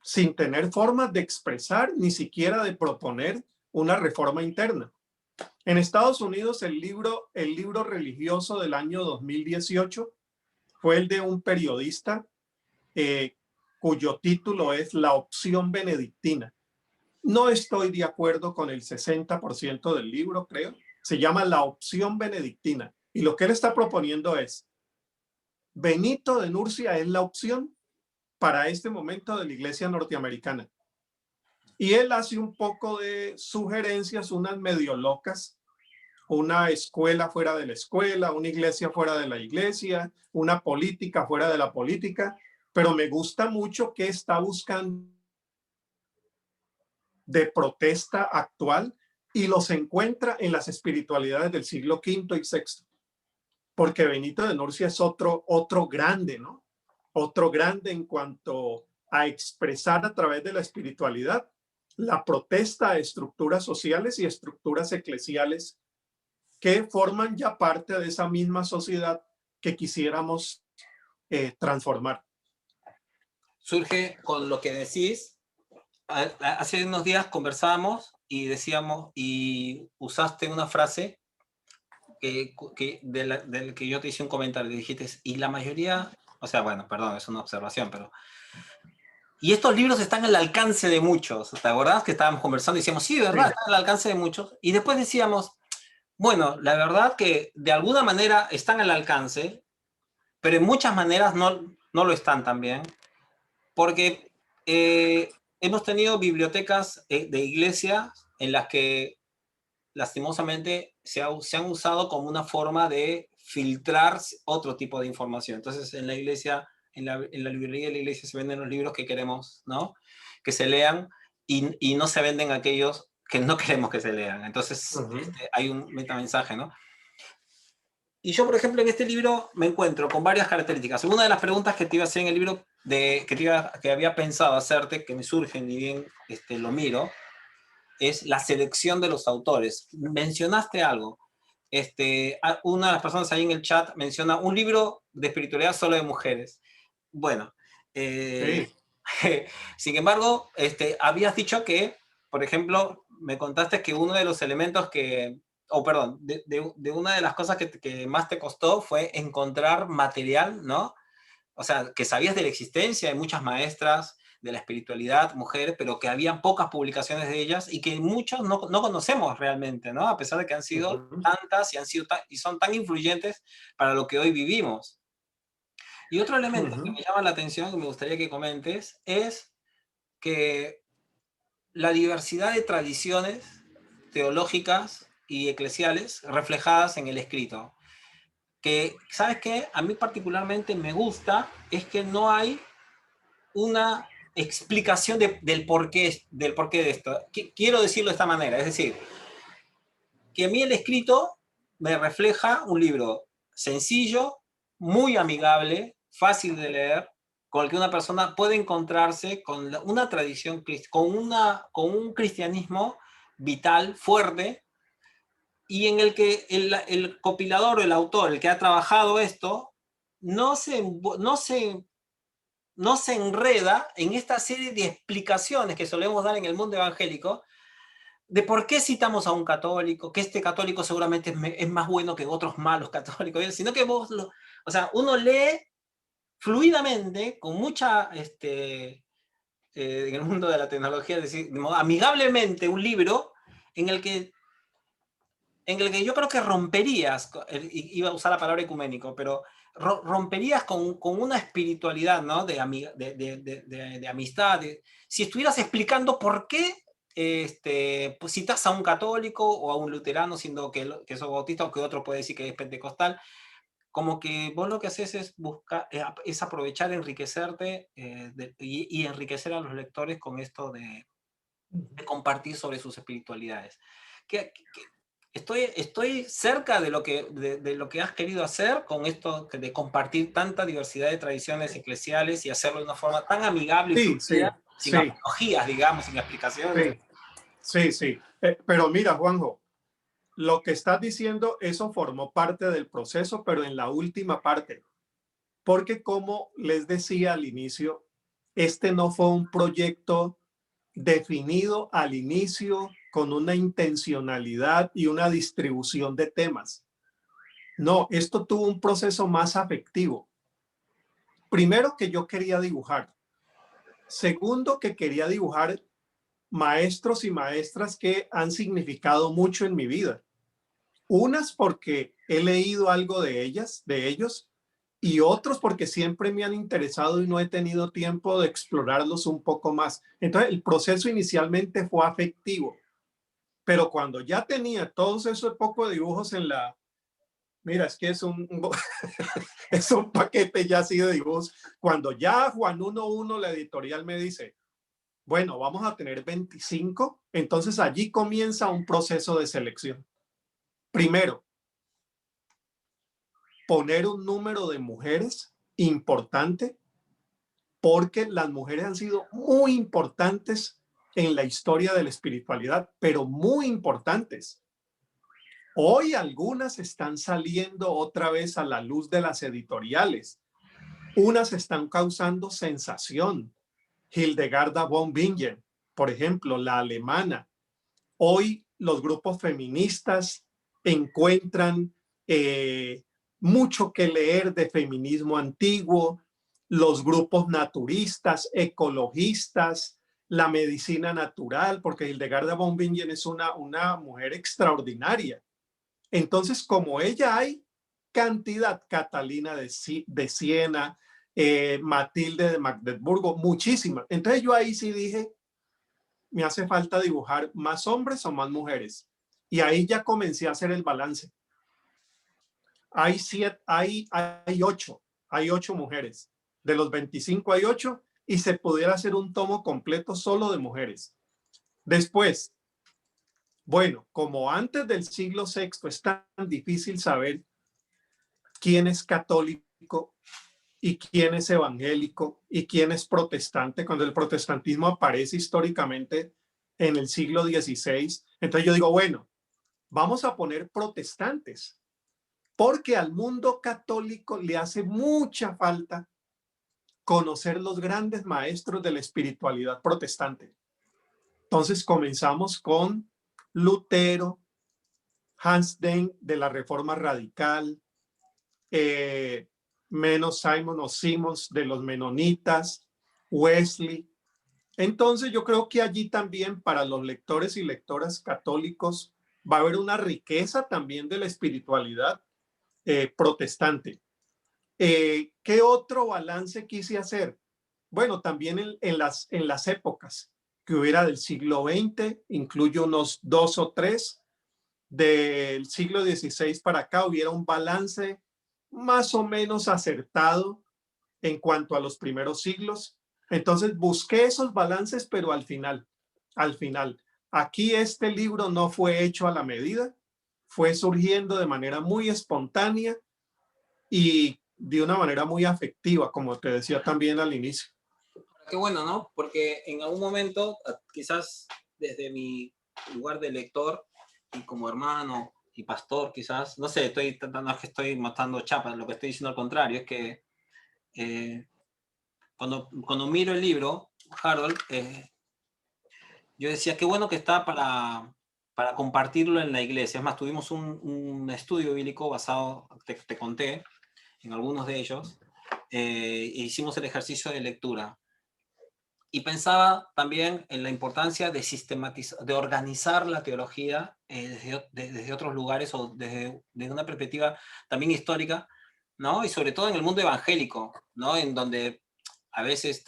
sin tener formas de expresar, ni siquiera de proponer una reforma interna. En Estados Unidos, el libro religioso del año 2018 fue el de un periodista eh, cuyo título es La opción benedictina. No estoy de acuerdo con el 60% del libro, creo. Se llama La opción benedictina. Y lo que él está proponiendo es, Benito de Nursia es la opción para este momento de la iglesia norteamericana. Y él hace un poco de sugerencias, unas medio locas, una escuela fuera de la escuela, una iglesia fuera de la iglesia, una política fuera de la política, pero me gusta mucho que está buscando de protesta actual y los encuentra en las espiritualidades del siglo V y VI, porque Benito de Nursia es otro grande, ¿no? Otro grande en cuanto a expresar a través de la espiritualidad la protesta a estructuras sociales y estructuras eclesiales que forman ya parte de esa misma sociedad que quisiéramos transformar. Surge con lo que decís. Hace unos días conversábamos y decíamos, y usaste una frase del que yo te hice un comentario, dijiste, y la mayoría, o sea, bueno, perdón, es una observación, pero Y estos libros están al alcance de muchos. ¿Te acordás que estábamos conversando y decíamos, sí, ¿verdad? Sí. Están al alcance de muchos. Y después decíamos, bueno, la verdad que de alguna manera están al alcance, pero en muchas maneras no lo están también, porque hemos tenido bibliotecas de iglesia en las que lastimosamente se han usado como una forma de filtrar otro tipo de información. Entonces, en la iglesia, en la librería de la iglesia se venden los libros que queremos, ¿no? Que se lean y no se venden aquellos que no queremos que se lean. Entonces, hay un metamensaje, ¿no? Y yo, por ejemplo, en este libro me encuentro con varias características. Una de las preguntas que te iba a hacer en el libro, que había pensado hacerte, que me surgen ni bien lo miro, es la selección de los autores. Mencionaste algo. Una de las personas ahí en el chat menciona un libro de espiritualidad solo de mujeres. Bueno, Sí. sin embargo, habías dicho que, por ejemplo, me contaste que uno de los elementos perdón, de una de las cosas que más te costó fue encontrar material, ¿no? O sea, que sabías de la existencia de muchas maestras de la espiritualidad, mujeres, pero que habían pocas publicaciones de ellas y que muchos no conocemos realmente, ¿no? A pesar de que han sido tantas y son tan influyentes para lo que hoy vivimos. Y otro elemento que me llama la atención, que me gustaría que comentes, es que la diversidad de tradiciones teológicas y eclesiales reflejadas en el escrito. Que, ¿sabes qué? A mí particularmente me gusta es que no hay una explicación del porqué de esto. Quiero decirlo de esta manera, es decir, que a mí el escrito me refleja un libro sencillo, muy amigable, fácil de leer, con el que una persona puede encontrarse con una tradición, con un cristianismo vital, fuerte, y en el que el copilador o el autor, el que ha trabajado esto, no se, no se no se enreda en esta serie de explicaciones que solemos dar en el mundo evangélico de por qué citamos a un católico, que este católico seguramente es más bueno que otros malos católicos, sino que o sea, uno lee fluidamente, con mucha, en el mundo de la tecnología, es decir, amigablemente un libro en el que yo creo que romperías, iba a usar la palabra ecuménico, pero romperías con una espiritualidad, ¿no? De amistad. Si estuvieras explicando por qué pues, citas a un católico o a un luterano, siendo que sos bautista, o que otro puede decir que es pentecostal, como que vos lo que haces es buscar, es aprovechar, enriquecerte y enriquecer a los lectores con esto de compartir sobre sus espiritualidades. Estoy cerca de lo que has querido hacer con esto de compartir tanta diversidad de tradiciones eclesiales y hacerlo de una forma tan amigable y Sí, fluida, sí, sin sí, apologías, digamos, sin explicaciones. sí, sí, sí. Pero mira, Juanjo, lo que estás diciendo, eso formó parte del proceso, pero en la última parte, porque como les decía al inicio, este no fue un proyecto definido al inicio con una intencionalidad y una distribución de temas. No, esto tuvo un proceso más afectivo. Primero, que yo quería dibujar. Segundo, que quería dibujar maestros y maestras que han significado mucho en mi vida. Unas porque he leído algo de ellas, de ellos, y otros porque siempre me han interesado y no he tenido tiempo de explorarlos un poco más. Entonces, el proceso inicialmente fue afectivo, pero cuando ya tenía todos esos pocos dibujos en la... Mira, es que es es un paquete ya así de dibujos. Cuando ya Juan 1.1, la editorial me dice, bueno, vamos a tener 25, entonces allí comienza un proceso de selección. Primero, poner un número de mujeres importante, porque las mujeres han sido muy importantes en la historia de la espiritualidad, pero muy importantes. Hoy algunas están saliendo otra vez a la luz de las editoriales. Unas están causando sensación. Hildegarda von Bingen, por ejemplo, la alemana. Hoy los grupos feministas encuentran mucho que leer de feminismo antiguo. los grupos naturistas, ecologistas, la medicina natural, porque Hildegarda von Bingen es una mujer extraordinaria. Entonces, como ella hay cantidad, Catalina de Siena, Matilde de Magdeburgo, muchísimas. Entonces yo ahí sí dije, me hace falta dibujar más hombres o más mujeres. Y ahí ya comencé a hacer el balance. Hay ocho mujeres. De los 25 hay 8 y se pudiera hacer un tomo completo solo de mujeres. Después, bueno, como antes del siglo VI es tan difícil saber quién es católico y quién es evangélico y quién es protestante, cuando el protestantismo aparece históricamente en el siglo XVI. Entonces yo digo, bueno, vamos a poner protestantes, porque al mundo católico le hace mucha falta conocer los grandes maestros de la espiritualidad protestante. Entonces comenzamos con Lutero, Hans Denk de la Reforma Radical, menos Simon o Simons de los menonitas, Wesley. Entonces yo creo que allí también para los lectores y lectoras católicos va a haber una riqueza también de la espiritualidad protestante. ¿Qué otro balance quise hacer? Bueno, también en las épocas que hubiera del siglo XX, incluyo unos 2 o 3, del siglo XVI para acá hubiera un balance más o menos acertado en cuanto a los primeros siglos. Entonces busqué esos balances, pero al final, aquí este libro no fue hecho a la medida, fue surgiendo de manera muy espontánea y de una manera muy afectiva, como te decía también al inicio. Qué bueno, ¿no? Porque en algún momento, quizás desde mi lugar de lector y como hermano y pastor, quizás, no sé, no es que estoy matando chapas, lo que estoy diciendo al contrario, es que cuando miro el libro, Harold, yo decía, qué bueno que está para compartirlo en la iglesia. Es más, tuvimos un estudio bíblico basado, te conté, en algunos de ellos, e hicimos el ejercicio de lectura. Y pensaba también en la importancia de sistematizar, de organizar la teología desde otros lugares o desde una perspectiva también histórica, ¿no? Y sobre todo en el mundo evangélico, ¿no? En donde a veces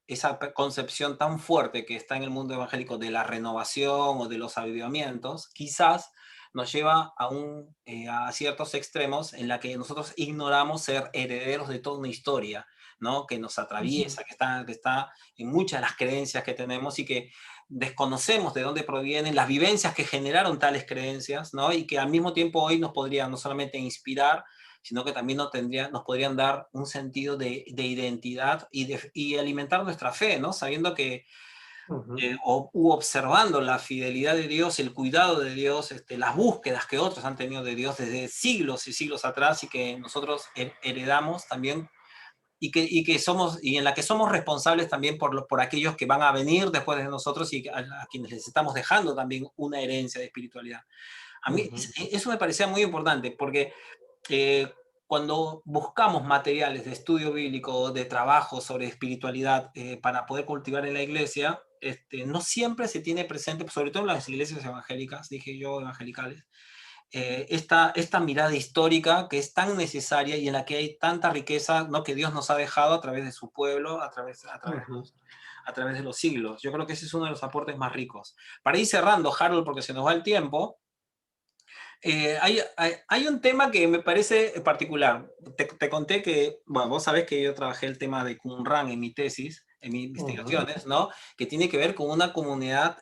esa concepción tan fuerte que está en el mundo evangélico de la renovación o de los avivamientos, quizás nos lleva a ciertos extremos en la que nosotros ignoramos ser herederos de toda una historia, ¿no? Que nos atraviesa, que está en muchas de las creencias que tenemos y que desconocemos de dónde provienen las vivencias que generaron tales creencias, ¿no? Y que al mismo tiempo hoy nos podrían no solamente inspirar, sino que también nos podrían dar un sentido de identidad y alimentar nuestra fe, ¿no? Sabiendo que, observando la fidelidad de Dios, el cuidado de Dios, las búsquedas que otros han tenido de Dios desde siglos y siglos atrás y que nosotros heredamos también y en la que somos responsables también por aquellos que van a venir después de nosotros y a quienes les estamos dejando también una herencia de espiritualidad. A mí eso me parecía muy importante porque cuando buscamos materiales de estudio bíblico, de trabajo sobre espiritualidad para poder cultivar en la iglesia, no siempre se tiene presente, sobre todo en las iglesias evangélicas, dije yo, evangelicales, esta mirada histórica que es tan necesaria y en la que hay tanta riqueza, ¿no? Que Dios nos ha dejado a través de su pueblo, a través de los siglos. Yo creo que ese es uno de los aportes más ricos. Para ir cerrando, Harold, porque se nos va el tiempo, hay un tema que me parece particular. Te conté que, bueno, vos sabés que yo trabajé el tema de Qumran en mi tesis, en mis investigaciones, ¿no? Que tiene que ver con una comunidad,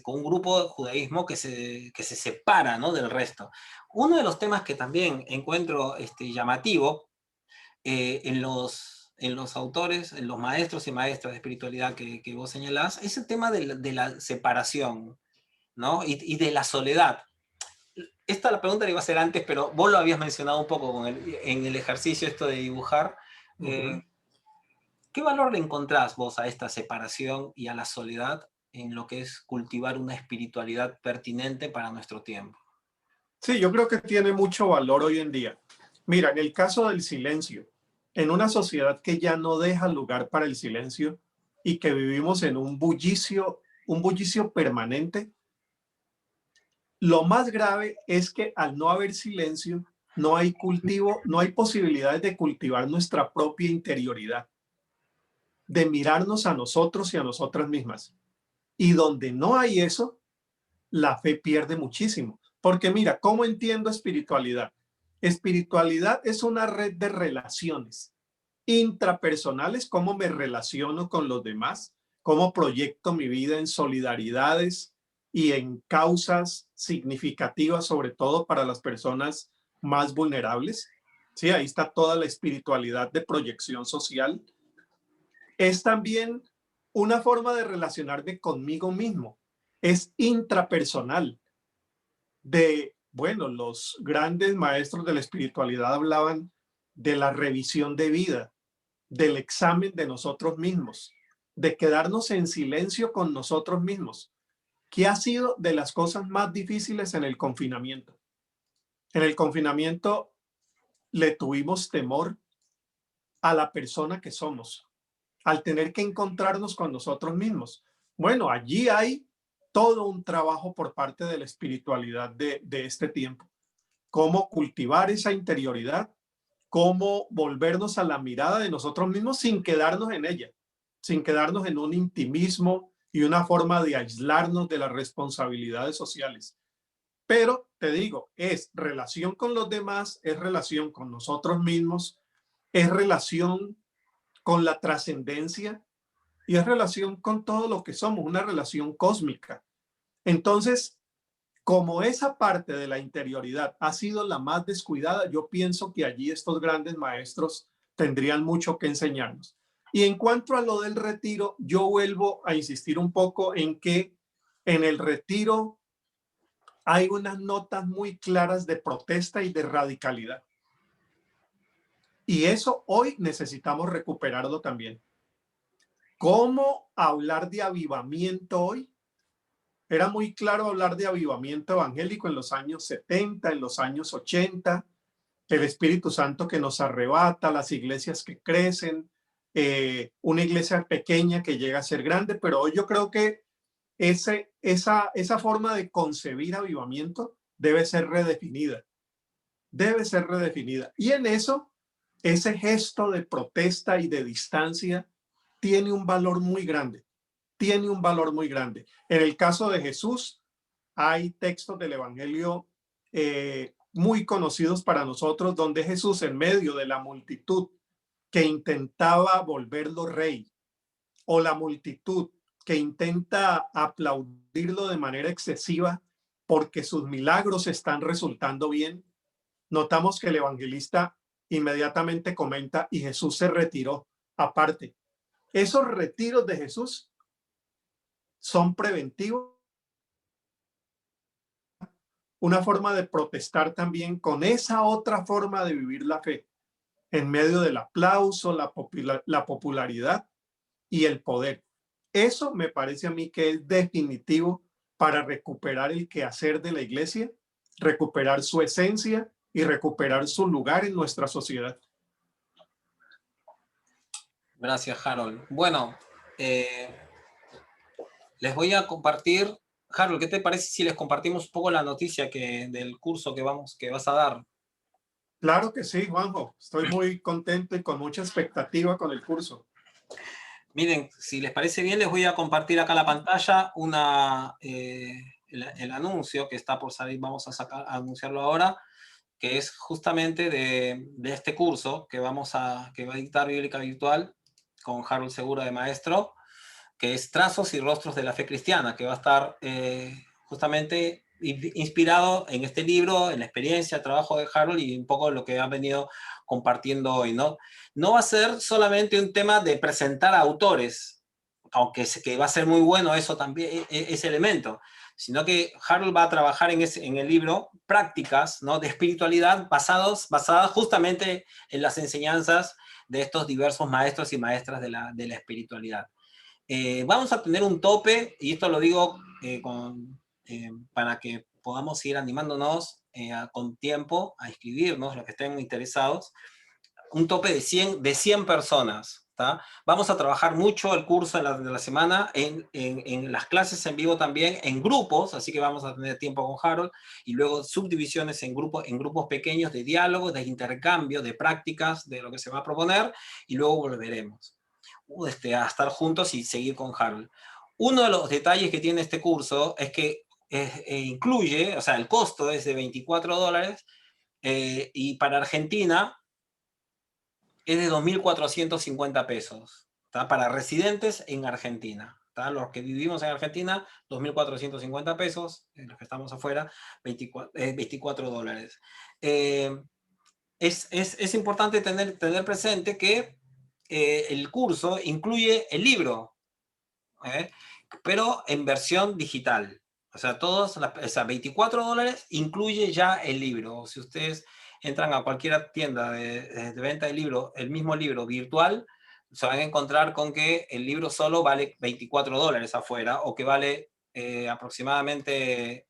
con un grupo de judaísmo que se separa, ¿no? Del resto. Uno de los temas que también encuentro llamativo en los autores, en los maestros y maestras de espiritualidad que vos señalás, es el tema de la separación, ¿no? Y de la soledad. La pregunta la iba a hacer antes, pero vos lo habías mencionado un poco en el ejercicio esto de dibujar. ¿Qué valor le encontrás vos a esta separación y a la soledad en lo que es cultivar una espiritualidad pertinente para nuestro tiempo? Sí, yo creo que tiene mucho valor hoy en día. Mira, en el caso del silencio, en una sociedad que ya no deja lugar para el silencio y que vivimos en un bullicio permanente, lo más grave es que al no haber silencio, no hay cultivo, no hay posibilidades de cultivar nuestra propia interioridad, de mirarnos a nosotros y a nosotras mismas. Y donde no hay eso, la fe pierde muchísimo. Porque mira, ¿cómo entiendo espiritualidad? Espiritualidad es una red de relaciones intrapersonales, cómo me relaciono con los demás, cómo proyecto mi vida en solidaridades y en causas significativas, sobre todo para las personas más vulnerables. Sí, ahí está toda la espiritualidad de proyección social. Es también una forma de relacionarme conmigo mismo. Es intrapersonal. Bueno, los grandes maestros de la espiritualidad hablaban de la revisión de vida, del examen de nosotros mismos, de quedarnos en silencio con nosotros mismos, que ha sido de las cosas más difíciles en el confinamiento. En el confinamiento le tuvimos temor a la persona que somos, al tener que encontrarnos con nosotros mismos. Bueno, allí hay todo un trabajo por parte de la espiritualidad de este tiempo. Cómo cultivar esa interioridad, cómo volvernos a la mirada de nosotros mismos sin quedarnos en ella, sin quedarnos en un intimismo y una forma de aislarnos de las responsabilidades sociales. Pero te digo, es relación con los demás, es relación con nosotros mismos, es relación con la trascendencia y es relación con todo lo que somos, una relación cósmica. Entonces, como esa parte de la interioridad ha sido la más descuidada, yo pienso que allí estos grandes maestros tendrían mucho que enseñarnos. Y en cuanto a lo del retiro, yo vuelvo a insistir un poco en que en el retiro hay unas notas muy claras de protesta y de radicalidad. Y eso hoy necesitamos recuperarlo también. ¿Cómo hablar de avivamiento hoy? Era muy claro hablar de avivamiento evangélico en los años 70, en los años 80, el Espíritu Santo que nos arrebata, las iglesias que crecen, una iglesia pequeña que llega a ser grande, pero hoy yo creo que esa forma de concebir avivamiento debe ser redefinida, debe ser redefinida. Y en eso, ese gesto de protesta y de distancia tiene un valor muy grande, tiene un valor muy grande. En el caso de Jesús, hay textos del Evangelio muy conocidos para nosotros donde Jesús en medio de la multitud que intentaba volverlo rey o la multitud que intenta aplaudirlo de manera excesiva porque sus milagros están resultando bien, notamos que el evangelista inmediatamente comenta y Jesús se retiró aparte. Esos retiros de Jesús son preventivos, una forma de protestar también con esa otra forma de vivir la fe, en medio del aplauso, la popularidad y el poder. Eso me parece a mí que es definitivo para recuperar el quehacer de la iglesia, recuperar su esencia y recuperar su lugar en nuestra sociedad. Gracias, Harold. Bueno, les voy a compartir. Harold, ¿qué te parece si les compartimos un poco la noticia del curso que vas a dar? Claro que sí, Juanjo. Estoy muy contento y con mucha expectativa con el curso. Miren, si les parece bien, les voy a compartir acá la pantalla el anuncio que está por salir, vamos a anunciarlo ahora, que es justamente de este curso que va a dictar Bíblica Virtual con Harold Segura de maestro, que es Trazos y Rostros de la Fe Cristiana, que va a estar justamente inspirado en este libro, en la experiencia, el trabajo de Harold y un poco lo que ha venido compartiendo hoy, ¿no? No va a ser solamente un tema de presentar a autores, aunque que va a ser muy bueno eso también, ese elemento, sino que Harold va a trabajar en el libro prácticas, ¿no?, de espiritualidad basadas justamente en las enseñanzas de estos diversos maestros y maestras de la espiritualidad. Vamos a tener un tope, y esto lo digo para que podamos ir animándonos con tiempo a inscribirnos, los que estén interesados. un tope de 100 personas. ¿Tá? Vamos a trabajar mucho el curso de la semana, en las clases en vivo también, en grupos, así que vamos a tener tiempo con Harold, y luego subdivisiones en grupos pequeños de diálogo, de intercambio, de prácticas, de lo que se va a proponer, y luego volveremos a estar juntos y seguir con Harold. Uno de los detalles que tiene este curso es que incluye, o sea, el costo es de $24, y para Argentina es de 2.450 pesos, ¿tá? Para residentes en Argentina. ¿Tá? Los que vivimos en Argentina, 2.450 pesos, los que estamos afuera, $24. Es importante tener presente que el curso incluye el libro, ¿eh? Pero en versión digital. O sea, $24 incluye ya el libro. Si ustedes entran a cualquier tienda de venta de libro, el mismo libro virtual, se van a encontrar con que el libro solo vale $24 afuera, o que vale aproximadamente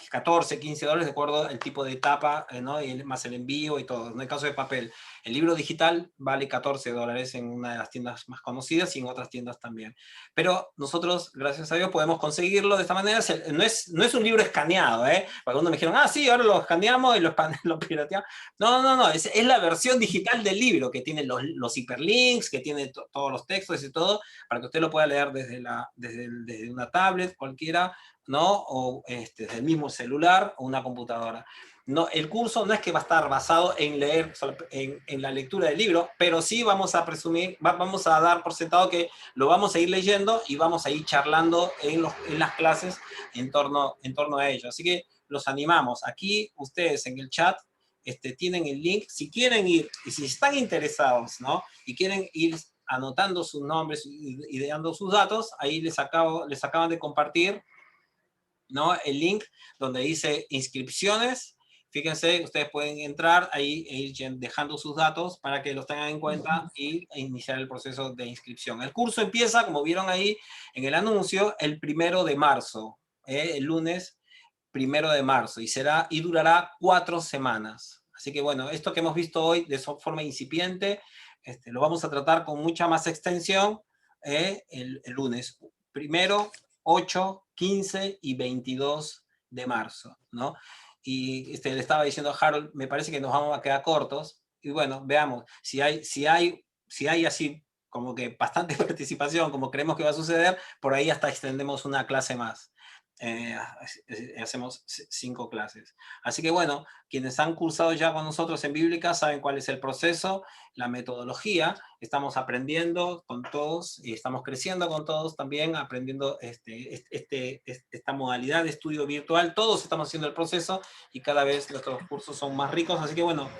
14, $15, de acuerdo al tipo de tapa, ¿no? Y más el envío y todo. En el caso de papel, el libro digital vale $14 en una de las tiendas más conocidas y en otras tiendas también. Pero nosotros, gracias a Dios, podemos conseguirlo de esta manera. No es un libro escaneado, ¿eh? Porque cuando me dijeron, sí, ahora lo escaneamos y lo pirateamos. No, es la versión digital del libro, que tiene los hiperlinks, que tiene todos los textos y todo, para que usted lo pueda leer desde una tablet cualquiera, ¿no? O desde el mismo celular o una computadora. No, el curso no es que va a estar basado en leer, en la lectura del libro, pero sí vamos a vamos a dar por sentado que lo vamos a ir leyendo y vamos a ir charlando en las clases en torno a ello. Así que los animamos. Aquí ustedes en el chat tienen el link. Si quieren ir, y si están interesados, ¿no? Y quieren ir anotando sus nombres y dando sus datos, ahí les acaban de compartir, ¿no? El link donde dice inscripciones. Fíjense, ustedes pueden entrar ahí e ir dejando sus datos para que los tengan en cuenta y iniciar el proceso de inscripción. El curso empieza, como vieron ahí en el anuncio, el 1 de marzo, el lunes 1 de marzo, y durará 4 semanas. Así que bueno, esto que hemos visto hoy de forma incipiente, lo vamos a tratar con mucha más extensión el lunes 1, 8, 15 y 22 de marzo, ¿no? Y le estaba diciendo a Harold, me parece que nos vamos a quedar cortos, y bueno, veamos, si hay así como que bastante participación, como creemos que va a suceder, por ahí hasta extendemos una clase más. Hacemos 5 clases. Así que bueno, quienes han cursado ya con nosotros en Bíblica saben cuál es el proceso, la metodología. Estamos aprendiendo con todos y estamos creciendo con todos también, aprendiendo esta modalidad de estudio virtual. Todos estamos haciendo el proceso y cada vez nuestros cursos son más ricos. Así que bueno,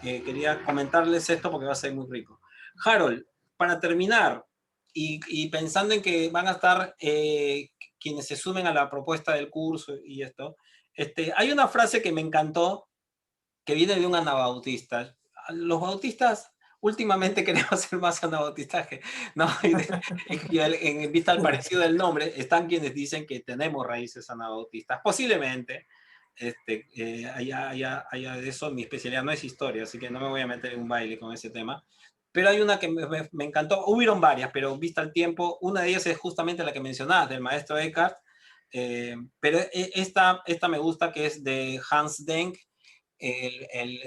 quería comentarles esto porque va a ser muy rico. Harold, para terminar, y pensando en que van a estar quienes se sumen a la propuesta del curso y esto, hay una frase que me encantó, que viene de un anabautista. Los bautistas últimamente queremos ser más anabautistas, ¿no? En vista al parecido del nombre, están quienes dicen que tenemos raíces anabautistas. Posiblemente haya de eso. Mi especialidad no es historia, así que no me voy a meter en un baile con ese tema. Pero hay una que me encantó. Hubieron varias, pero vista el tiempo, una de ellas es justamente la que mencionabas, del maestro Eckhart. Pero esta me gusta, que es de Hans Denk, el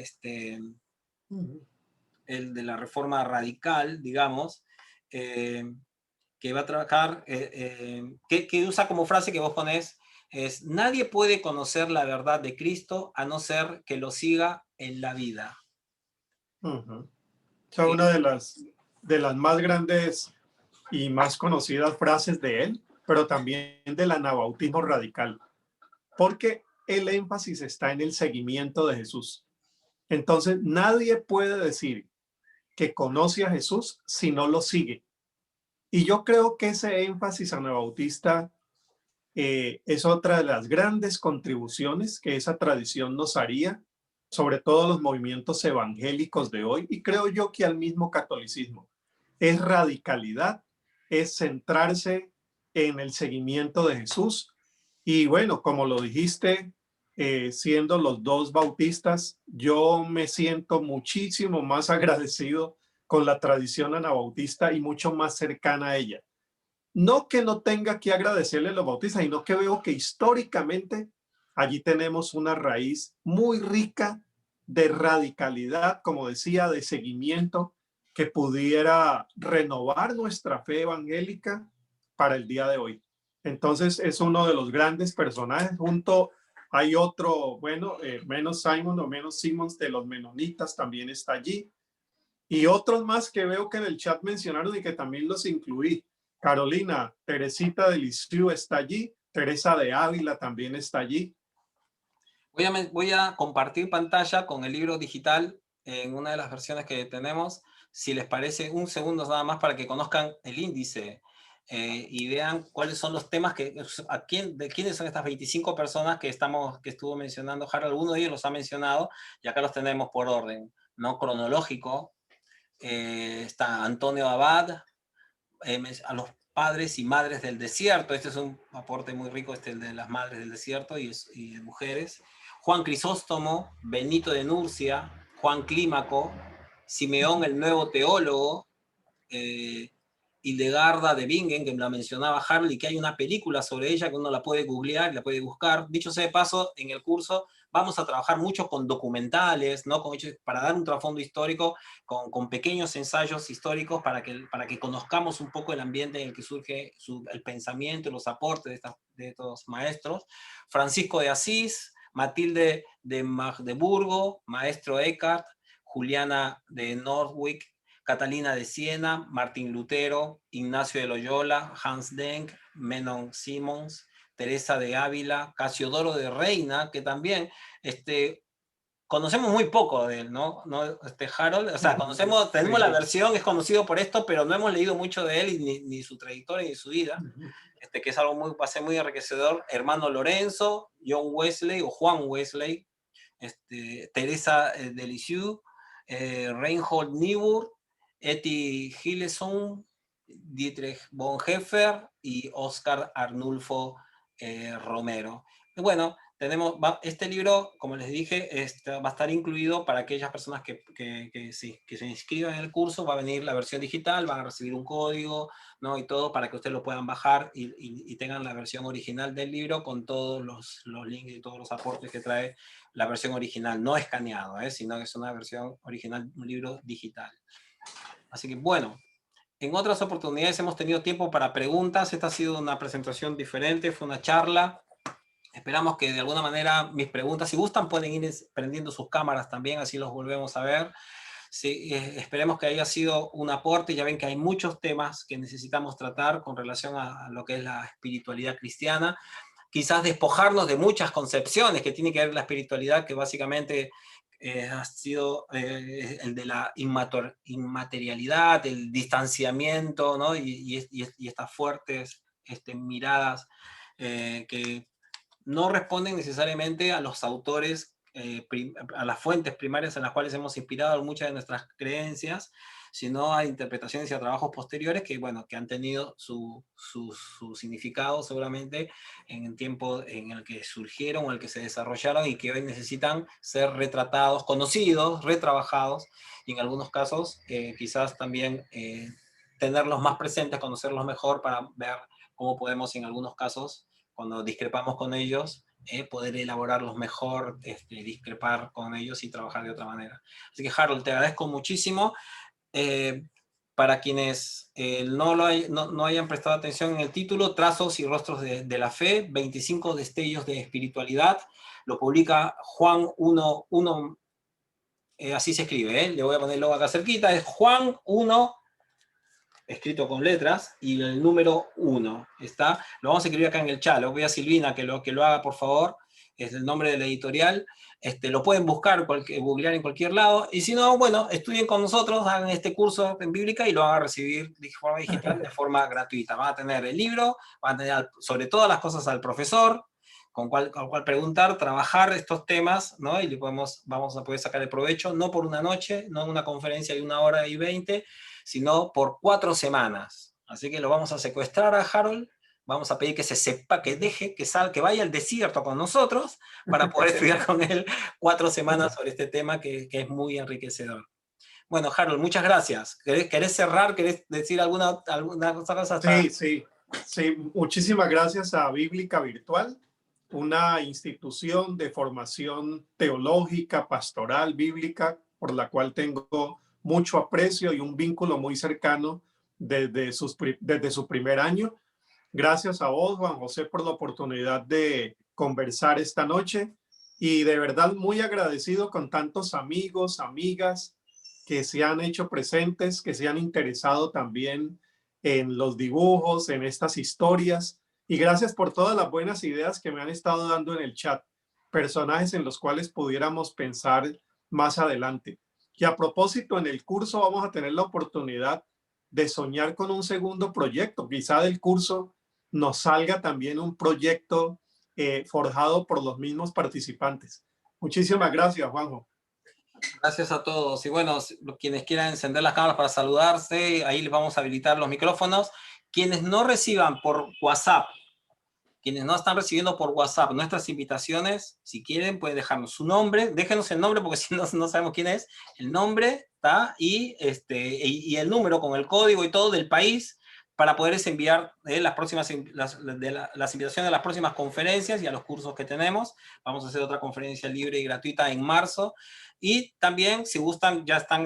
de la reforma radical, digamos, que va a trabajar, que usa como frase que vos ponés, es: nadie puede conocer la verdad de Cristo a no ser que lo siga en la vida. Esa es una de las más grandes y más conocidas frases de él, pero también del anabautismo radical, porque el énfasis está en el seguimiento de Jesús. Entonces, nadie puede decir que conoce a Jesús si no lo sigue. Y yo creo que ese énfasis anabautista es otra de las grandes contribuciones que esa tradición nos haría, sobre todo los movimientos evangélicos de hoy, y creo yo que al mismo catolicismo. Es radicalidad, es centrarse en el seguimiento de Jesús. Y bueno, como lo dijiste, siendo los dos bautistas, yo me siento muchísimo más agradecido con la tradición anabautista y mucho más cercana a ella. No que no tenga que agradecerle a los bautistas, sino que veo que históricamente allí tenemos una raíz muy rica de radicalidad, como decía, de seguimiento que pudiera renovar nuestra fe evangélica para el día de hoy. Entonces es uno de los grandes personajes. Junto hay otro, bueno, menos Simon o menos Simmons de los menonitas también está allí. Y otros más que veo que en el chat mencionaron y que también los incluí. Carolina, Teresita de Lisieux está allí, Teresa de Ávila también está allí. Voy a compartir pantalla con el libro digital en una de las versiones que tenemos. Si les parece, un segundo nada más para que conozcan el índice y vean cuáles son los temas de quiénes son estas 25 personas que estuvo mencionando Harold. Alguno de ellos los ha mencionado y acá los tenemos por orden, ¿no? Cronológico. Está Antonio Abad, a los padres y madres del desierto. Este es un aporte muy rico, el de las madres del desierto y de mujeres. Juan Crisóstomo, Benito de Nurcia, Juan Clímaco, Simeón el nuevo teólogo, Hildegarda de Bingen, que la mencionaba Harold, y que hay una película sobre ella que uno la puede googlear y la puede buscar. Dicho sea de paso, en el curso vamos a trabajar mucho con documentales, ¿no? Para dar un trasfondo histórico, con pequeños ensayos históricos para que conozcamos un poco el ambiente en el que surge el pensamiento y los aportes de estos maestros. Francisco de Asís, Matilde de Magdeburgo, Maestro Eckhart, Juliana de Nordwijk, Catalina de Siena, Martín Lutero, Ignacio de Loyola, Hans Denk, Menon Simons, Teresa de Ávila, Casiodoro de Reina, que también conocemos muy poco de él, ¿no? Harold, o sea, tenemos la versión, es conocido por esto, pero no hemos leído mucho de él, ni su trayectoria, ni su vida, que es algo va a ser muy enriquecedor. Hermano Lorenzo, John Wesley, o Juan Wesley, Teresa de Lisieux, Reinhold Niebuhr, Etty Hillesum, Dietrich Bonhoeffer y Oscar Arnulfo Romero. Y bueno, este libro, como les dije, va a estar incluido para aquellas personas que se inscriban en el curso. Va a venir la versión digital, van a recibir un código, ¿no? Y todo para que ustedes lo puedan bajar y tengan la versión original del libro con todos los links y todos los aportes que trae la versión original, no escaneado, sino que es una versión original, un libro digital. Así que bueno, en otras oportunidades hemos tenido tiempo para preguntas. Esta ha sido una presentación diferente, fue una charla. Esperamos que de alguna manera mis preguntas, si gustan, pueden ir prendiendo sus cámaras también, así los volvemos a ver. Sí, esperemos que haya sido un aporte. Ya ven que hay muchos temas que necesitamos tratar con relación a lo que es la espiritualidad cristiana. Quizás despojarnos de muchas concepciones que tiene que ver la espiritualidad, que básicamente ha sido el de la inmaterialidad, el distanciamiento, ¿no? y estas fuertes miradas que no responden necesariamente a los autores, a las fuentes primarias en las cuales hemos inspirado muchas de nuestras creencias, sino a interpretaciones y a trabajos posteriores que, bueno, que han tenido su significado seguramente en el tiempo en el que surgieron o en el que se desarrollaron y que hoy necesitan ser retratados, conocidos, retrabajados y en algunos casos quizás también tenerlos más presentes, conocerlos mejor para ver cómo podemos en algunos casos, cuando discrepamos con ellos, poder elaborarlos mejor, discrepar con ellos y trabajar de otra manera. Así que Harold, te agradezco muchísimo. Para quienes no hayan prestado atención en el título, Trazos y Rostros de la Fe, 25 destellos de espiritualidad, lo publica Juan 1, así se escribe, le voy a poner luego acá cerquita, es Juan 1, escrito con letras, y el número 1, ¿está? Lo vamos a escribir acá en el chat, le voy a Silvina que lo haga, por favor, es el nombre de la editorial, lo pueden buscar, googlear en cualquier lado, y si no, bueno, estudien con nosotros, hagan este curso en Bíblica y lo van a recibir de forma digital, de forma gratuita. Van a tener el libro, van a tener sobre todas las cosas al profesor, con cual preguntar, trabajar estos temas, ¿no? Y vamos a poder sacar el provecho, no por una noche, no en una conferencia de 1 hora y 20, sino por 4 semanas. Así que lo vamos a secuestrar a Harold, vamos a pedir que se sepa, que deje, que vaya al desierto con nosotros para poder estudiar con él 4 semanas sobre este tema que es muy enriquecedor. Bueno, Harold, muchas gracias. ¿Querés cerrar? ¿Querés decir alguna cosa? Sí. Muchísimas gracias a Bíblica Virtual, una institución de formación teológica, pastoral, bíblica, por la cual tengo mucho aprecio y un vínculo muy cercano desde su primer año. Gracias a vos, Juan José, por la oportunidad de conversar esta noche y de verdad muy agradecido con tantos amigos, amigas que se han hecho presentes, que se han interesado también en los dibujos, en estas historias, y gracias por todas las buenas ideas que me han estado dando en el chat, personajes en los cuales pudiéramos pensar más adelante. Y a propósito, en el curso vamos a tener la oportunidad de soñar con un segundo proyecto. Quizá del curso nos salga también un proyecto forjado por los mismos participantes. Muchísimas gracias, Juanjo. Gracias a todos. Y bueno, quienes quieran encender las cámaras para saludarse, ahí les vamos a habilitar los micrófonos. Quienes no reciban por WhatsApp, quienes no están recibiendo por WhatsApp nuestras invitaciones, si quieren pueden dejarnos su nombre, déjenos el nombre porque si no, no sabemos quién es, el nombre, ¿está? Y el número con el código y todo del país para poderles enviar las invitaciones a las próximas conferencias y a los cursos que tenemos. Vamos a hacer otra conferencia libre y gratuita en marzo. Y también, si gustan,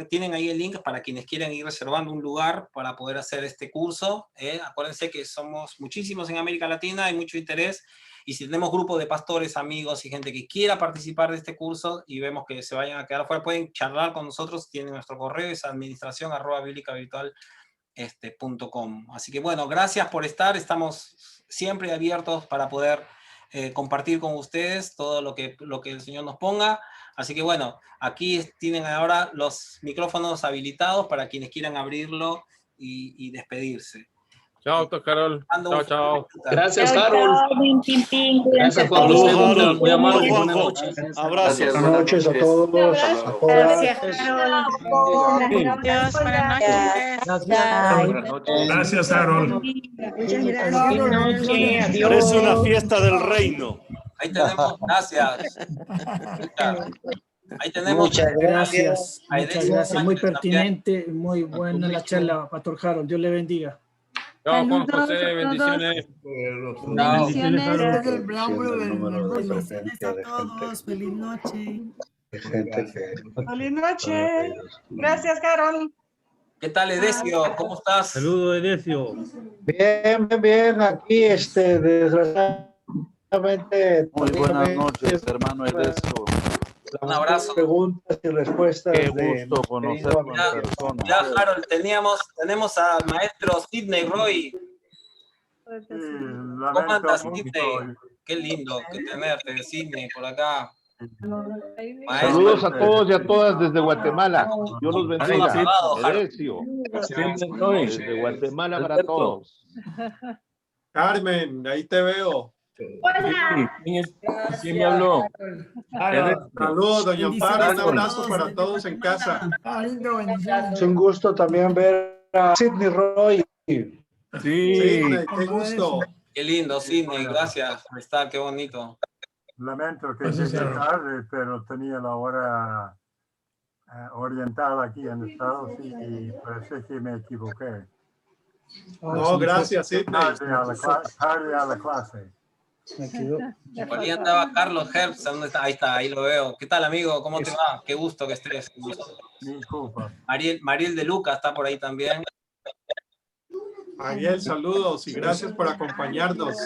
tienen ahí el link para quienes quieren ir reservando un lugar para poder hacer este curso. Acuérdense que somos muchísimos en América Latina, hay mucho interés, y si tenemos grupos de pastores, amigos y gente que quiera participar de este curso y vemos que se vayan a quedar fuera, pueden charlar con nosotros, tienen nuestro correo, es administracion@biblicavirtual.com. Así que bueno, gracias por estar, estamos siempre abiertos para poder compartir con ustedes todo lo que el Señor nos ponga. Así que bueno, aquí tienen ahora los micrófonos habilitados para quienes quieran abrirlo y despedirse. Chao, doctor Carol. Chao. Gracias, Harold. Gracias, por los segundos. Muy amable. Buenas noches. Abrazos. Buenas noches a todos. Gracias, Harold. Dios, buenas noches. Gracias, Harold. Muchas gracias. Parece una fiesta del reino. Ahí tenemos, gracias. Ahí tenemos. Muchas gracias. Muchas gracias. Muy pertinente, muy buena la charla, Pastor Harold. Dios le bendiga. Chao, Juan José. Bendiciones. Bendiciones a todos. Feliz noche. Feliz noche. Gracias, Carol. ¿Qué tal, Edesio? ¿Cómo estás? Saludos, Edesio. Bien. Aquí, desgraciadamente. Muy buenas noches, hermano Edesio. Un abrazo. Preguntas y respuestas. Qué gusto conocerlo en persona. Ya, Harold, tenemos al maestro Sidney Roy. ¿Cómo andas, Sidney? Qué lindo que tenerte, Sidney, por acá. Maestro. Saludos a todos y a todas desde Guatemala. Dios los bendiga. Edesio. Desde Guatemala para todos. Carmen, ahí te veo. Hola. ¿Quién me habló? Saludos, doña Amparo. Un abrazo para todos en casa. Es un gusto también ver a Sidney Roy. Sí, qué gusto. Qué lindo, Sidney. Gracias por estar, qué bonito. Lamento que llegué tarde, pero tenía la hora oriental aquí en Estados Unidos y parece que me equivoqué. No, gracias, Sidney. Tarde a la clase. Por ahí andaba Carlos Herbst, ¿dónde está? Ahí está, ahí lo veo. ¿Qué tal, amigo? ¿Cómo te va? Qué gusto que estés. Disculpa. Mariel de Luca está por ahí también. Ariel, saludos y gracias por acompañarnos.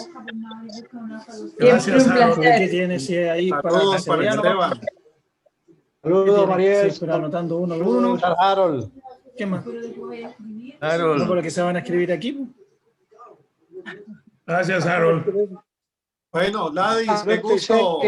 Gracias, Harold. ¿Qué tienes ahí saludos para Esteban. Saludos, Mariel. Sí, pero anotando uno. Harold. ¿Qué más? Harold. ¿No por lo que se van a escribir aquí? Gracias, Harold. Bueno, Ladis, qué gusto.